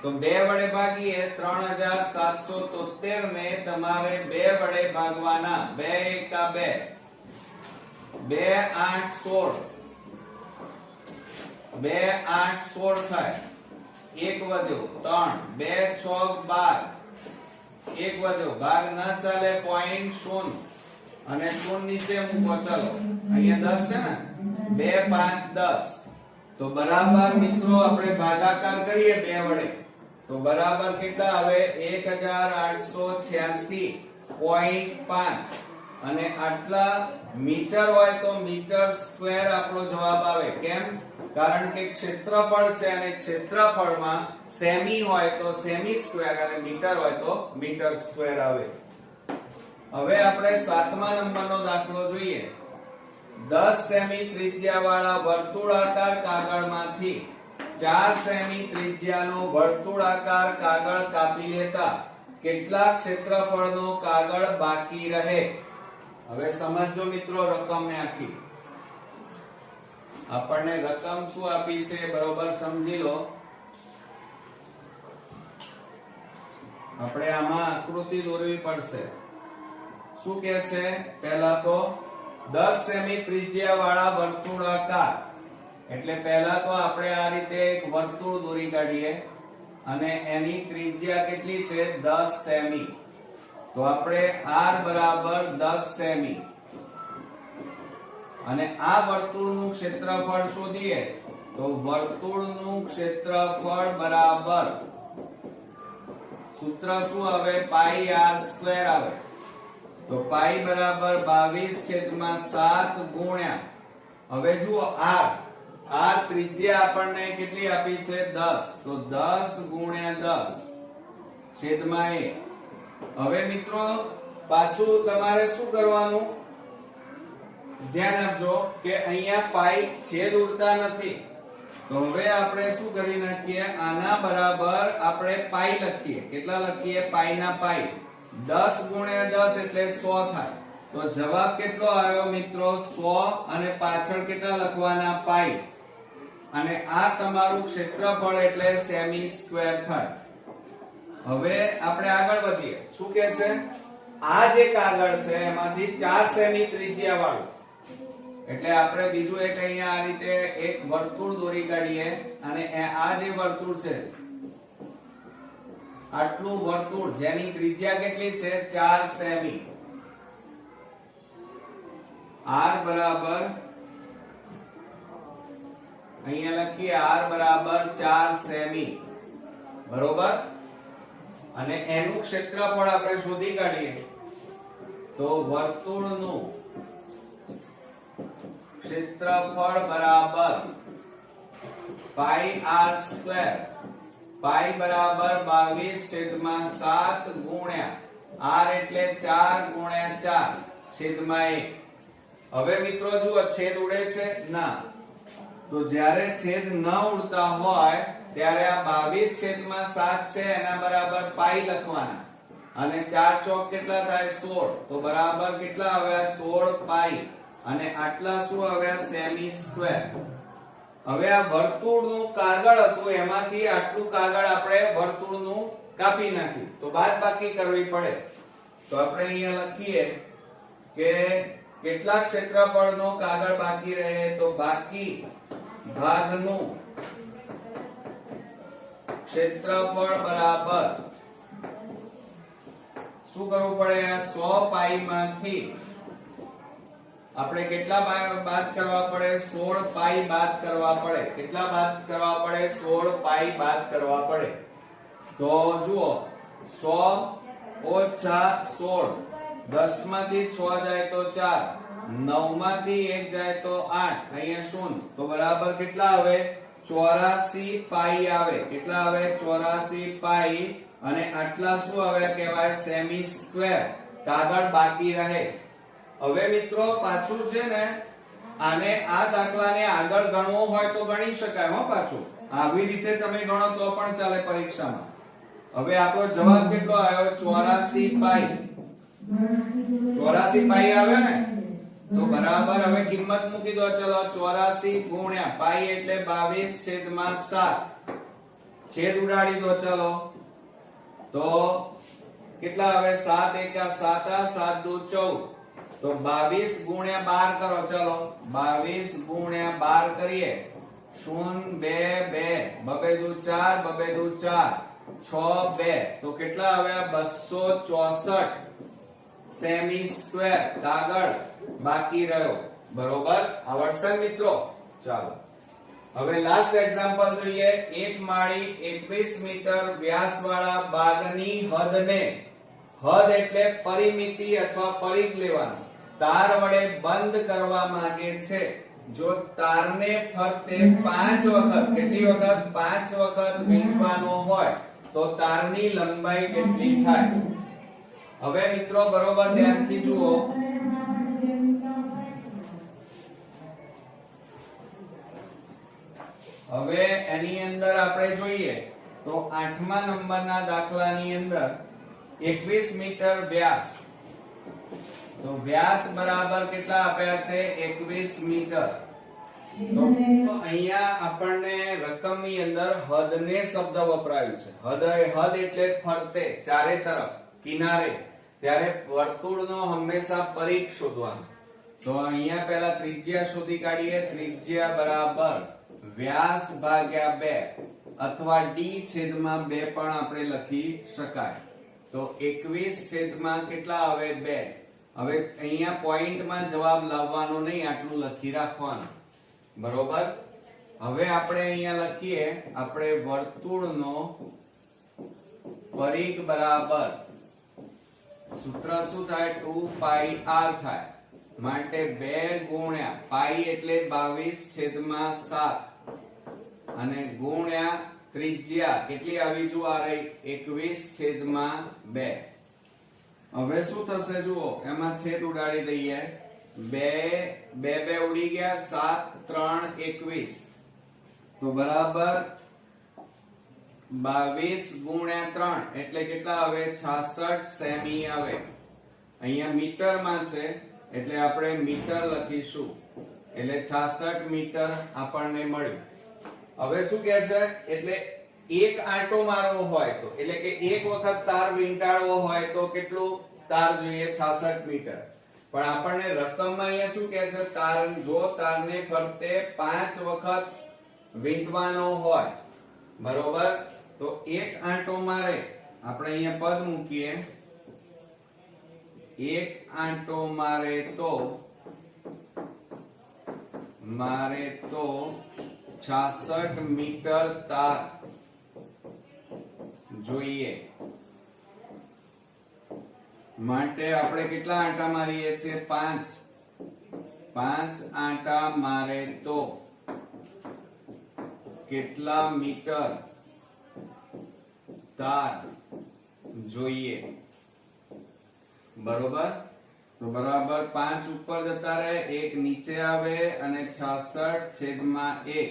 તો 2 વડે ભાગીએ 3773 ને તમારે 2 વડે ભાગવાના 2 એકા 2 2 8 16 2 8 16 થાય 1 વધ્યો 3 2 6 12 1 વધ્યો ભાગ ન ચાલે પોઈન્ટ 0 અને 0 નીચે મૂકો ચલો અહીંયા 10 છે ને 2 5 10 તો બરાબર મિત્રો આપણે ભાગાકાર કરીએ 2 વડે તો બરાબર કેટલા આવે 1886.5 અને આટલા મીટર હોય તો મીટર સ્ક્વેર આપણો જવાબ આવે કેમ કારણ કે ક્ષેત્રફળ છે અને ક્ષેત્રફળમાં સેમી હોય તો સેમી સ્ક્વેર અને મીટર હોય તો મીટર સ્ક્વેર આવે હવે આપણે 7મા નંબરનો દાખલો જોઈએ 10 સેમી ત્રિજ્યાવાળા વર્તુળાકાર કાગળમાંથી 4 સેમી ત્રિજ્યાનો વર્તુળાકાર કાગળ કાપી લેતા કેટલા ક્ષેત્રફળનો કાગળ બાકી રહે હવે સમજો મિત્રો રકમને આખી આપણને રકમ શું આપી છે બરોબર સમજી લો આપણે આમાં આકૃતિ દોરવી પડશે શું કહે છે પહેલા તો 10 સેમી ત્રિજ્યા વાળા વર્તુળાકાર એટલે પહેલા તો આપણે આ રીતે એક વર્તુળ દોરી કાઢીએ અને એની ત્રિજ્યા કેટલી છે 10 સેમી તો આપણે r બરાબર 10 સેમી અને આ વર્તુળનું ક્ષેત્રફળ શોધીએ તો વર્તુળનું ક્ષેત્રફળ બરાબર સૂત્ર શું આવે પાઈ r સ્ક્વેર આવે તો પાઈ બરાબર 22/7 ગુણ્યા હવે જુઓ r ત્રિજ્યા આપણને કેટલી આપી છે 10 તો 10 ગુણ્યા 10 છેદમાં 1 હવે મિત્રો પાછું તમારે શું કરવાનું ધ્યાન આપજો કે અહીંયા પાઈ છેદ ઉડતા નથી તો હવે આપણે શું કરી નાખીએ આના બરાબર આપણે પાઈ લખીએ કેટલા લખીએ પાઈ ના પાઈ 10 ગુણ્યા 10 એટલે 100 થાય તો જવાબ કેટલો આવ્યો મિત્રો 100 અને પાછળ કેટલા લખવાના પાઈ અને આ તમારું ક્ષેત્રફળ એટલે સેમી સ્ક્વેર થાય હવે આપણે આગળ વધીએ શું કહે છે આ જે કાગળ છે એમાંથી 4 સેમી ત્રિજ્યા વાળું એટલે આપણે બીજું એક અહીંયા આ રીતે એક વર્તુળ દોરી કાઢીએ અને આ જે વર્તુળ છે આટલું વર્તુળ જેની ત્રિજ્યા કેટલી છે 4 સેમી r બરાબર અહીંયા લખીએ r બરાબર 4 સેમી બરોબર અને એનું ક્ષેત્રફળ આપણે શોધી કાઢીએ તો વર્તુળનું ક્ષેત્રફળ બરાબર પાઈ r સ્ક્વેર પાઈ બરાબર 22/7 ગુણ્યા r એટલે 4 ગુણ્યા 4 છેદમાં 1 હવે મિત્રો જુઓ છેદ ઉડે છે ના તો જ્યારે છેદ ન ઉડતા હોય ત્યારે આ 22/7 છે એના બરાબર પાઈ લખવાના અને 4 ચોક કેટલા થાય 16 તો બરાબર કેટલા આવ્યા 16 પાઈ અને આટલા શું આવ્યા સેમી સ્ક્વેર. હવે આ વર્તુળનું કાગળ હતું એમાંથી આટલું કાગળ આપણે વર્તુળનું કાપી નાખ્યું તો બાદબાકી કરવી પડે તો આપણે અહીંયા લખીએ કે કેટલા ક્ષેત્રફળનો કાગળ બાકી રહે તો બાકી ભાગનું ક્ષેત્રફળ બરાબર શું કરવું પડે 100 પાઈ માંથી આપણે કેટલા બાદ કરવા પડે 16 પાઈ બાદ કરવા પડે. કેટલા બાદ કરવા પડે 16 પાઈ બાદ કરવા પડે. તો જુઓ 100 ઓછા 16 10 માંથી 6 જાય તો 4 9 માંથી 1 જાય તો 8 અહીંયા શૂન્ય તો બરાબર કેટલા આવે 84 પાઈ આવે. કેટલા આવે 84 પાઈ અને આટલા શું આવે કહેવાય સેમી સ્ક્વેર કાગળ બાકી રહે. હવે મિત્રો પાછું છે ને આને આ દાખલાને આગળ ગણવો હોય તો ગણી શકાય હો પાછું આવી રીતે તમે ગણો તો પણ ચાલે પરીક્ષામાં. હવે આપણો જવાબ કેટલો આવ્યો 84 પાઈ 84 પાઈ આવે ને તો બરાબર હવે કિંમત મૂકી દો ચલો 84 ગુણ્યા પાઈ એટલે 22/7 છેદ ઉડાડી દો ચલો તો કેટલા આવે 7 એકા 7 7 દુ 14 તો 22 ગુણ્યા 12 કરો ચલો 22 ગુણ્યા 12 કરીએ 0 2 2 બબે દુ 4 બબે દુ 4 6 2 તો કેટલા આવ્યા 264 સેમી સ્ક્વેર કાગળ બાકી રહ્યો. બરોબર આવડશે મિત્રો. ચાલો હવે લાસ્ટ એક્ઝામ્પલ જોઈએ. એક માળી 21 મીટર વ્યાસવાળા બાગની હદને હદ એટલે પરિમિતિ અથવા પરિઘ લેવાનું તાર વડે બંધ કરવા માંગે છે. જો તારને ફરતે 5 વખત કેટલી વખત 5 વખત વીંટવાનો હોય તો તારની લંબાઈ કેટલી થાય. હવે મિત્રો બરોબર ધ્યાનથી જુઓ હવે એની અંદર આપણે જોઈએ તો 8મા નંબરના દાખલાની અંદર 21 મીટર વ્યાસ તો વ્યાસ બરાબર કેટલા આપ્યા છે 21 મીટર. તો અહીંયા આપણને રકમની અંદર હદને શબ્દ વપરાયું છે. હદ એટલે ફરતે ચારે તરફ કિનારે ત્યારે વર્તુળનો હંમેશા પરિઘ શોધવાનો. તો અહીંયા પહેલા ત્રિજ્યા શોધી કાઢીએ. ત્રિજ્યા બરાબર વ્યાસ ભાગ્યા 2 અથવા d છેદમાં 2 પણ આપણે લખી શકાય. તો 21 છેદમાં કેટલા આવે 2. હવે અહીંયા પોઈન્ટમાં જવાબ લાવવાનો નહીં આટલું લખી રાખવાનું. બરોબર. હવે આપણે અહીંયા લખીએ આપણે વર્તુળનો પરિઘ બરાબર સૂત્ર શું થાય 2 પાઈ r થાય માટે 2 ગુણ્યા પાઈ એટલે 22/7 અને ગુણ્યા ત્રિજ્યા કેટલી આવી જુઓ આ રહી 21/2. હવે શું થશે જુઓ એમાં છેદ ઉડાડી દઈએ 2 2 ઉડી ગયા 7 3 21 તો બરાબર 22/3 એટલે કેટલા આવે 66 સેમી આવે. અહીંયા મીટર માં છે એટલે આપણે મીટર લખીશું એટલે 66 મીટર આપણને મળ્યું. હવે શું કહે છે એટલે એક આંટો મારવો હોય તો એટલે કે એક વખત તાર વીંટાળવો હોય તો કેટલું તાર જોઈએ 66 મીટર. પણ આપણને રકમમાં અહીંયા શું કહે છે તાર જો તારને ફરતે 5 વખત વીંટવાનો હોય બરોબર તો એક આંટો મારે આપણે અહીંયા પદ મૂકીએ એક આંટો મારે તો 66 મીટર તાર જોઈએ. માટે આપણે કેટલા આંટા મારીએ છીએ 5 આંટા મારે તો કેટલા મીટર તાર જોઈએ. બરોબર. તો બરાબર 5 ઉપર જતા રહે 1 નીચે આવે અને 66/1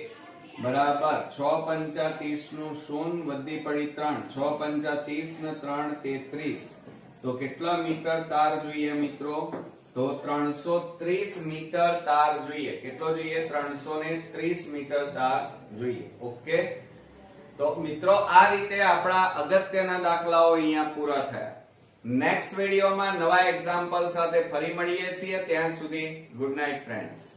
બરાબર 6 પંચા 30 નું શૂન્ય વધી પડી 3 6 પંચા 30 ને 3 33 તો કેટલા મીટર તાર જોઈએ મિત્રો? તો 330 મીટર તાર જોઈએ. કેટલો જોઈએ? 330 મીટર તાર જોઈએ. ઓકે, તો મિત્રો આ રીતે આપણા અગત્યના દાખલાઓ અહીંયા પૂરા થયા. નેક્સ્ટ વિડીયોમાં નવા એક્ઝામ્પલ સાથે ફરી મળીએ છીએ. ત્યાં સુધી ગુડ નાઇટ ફ્રેન્ડ્સ.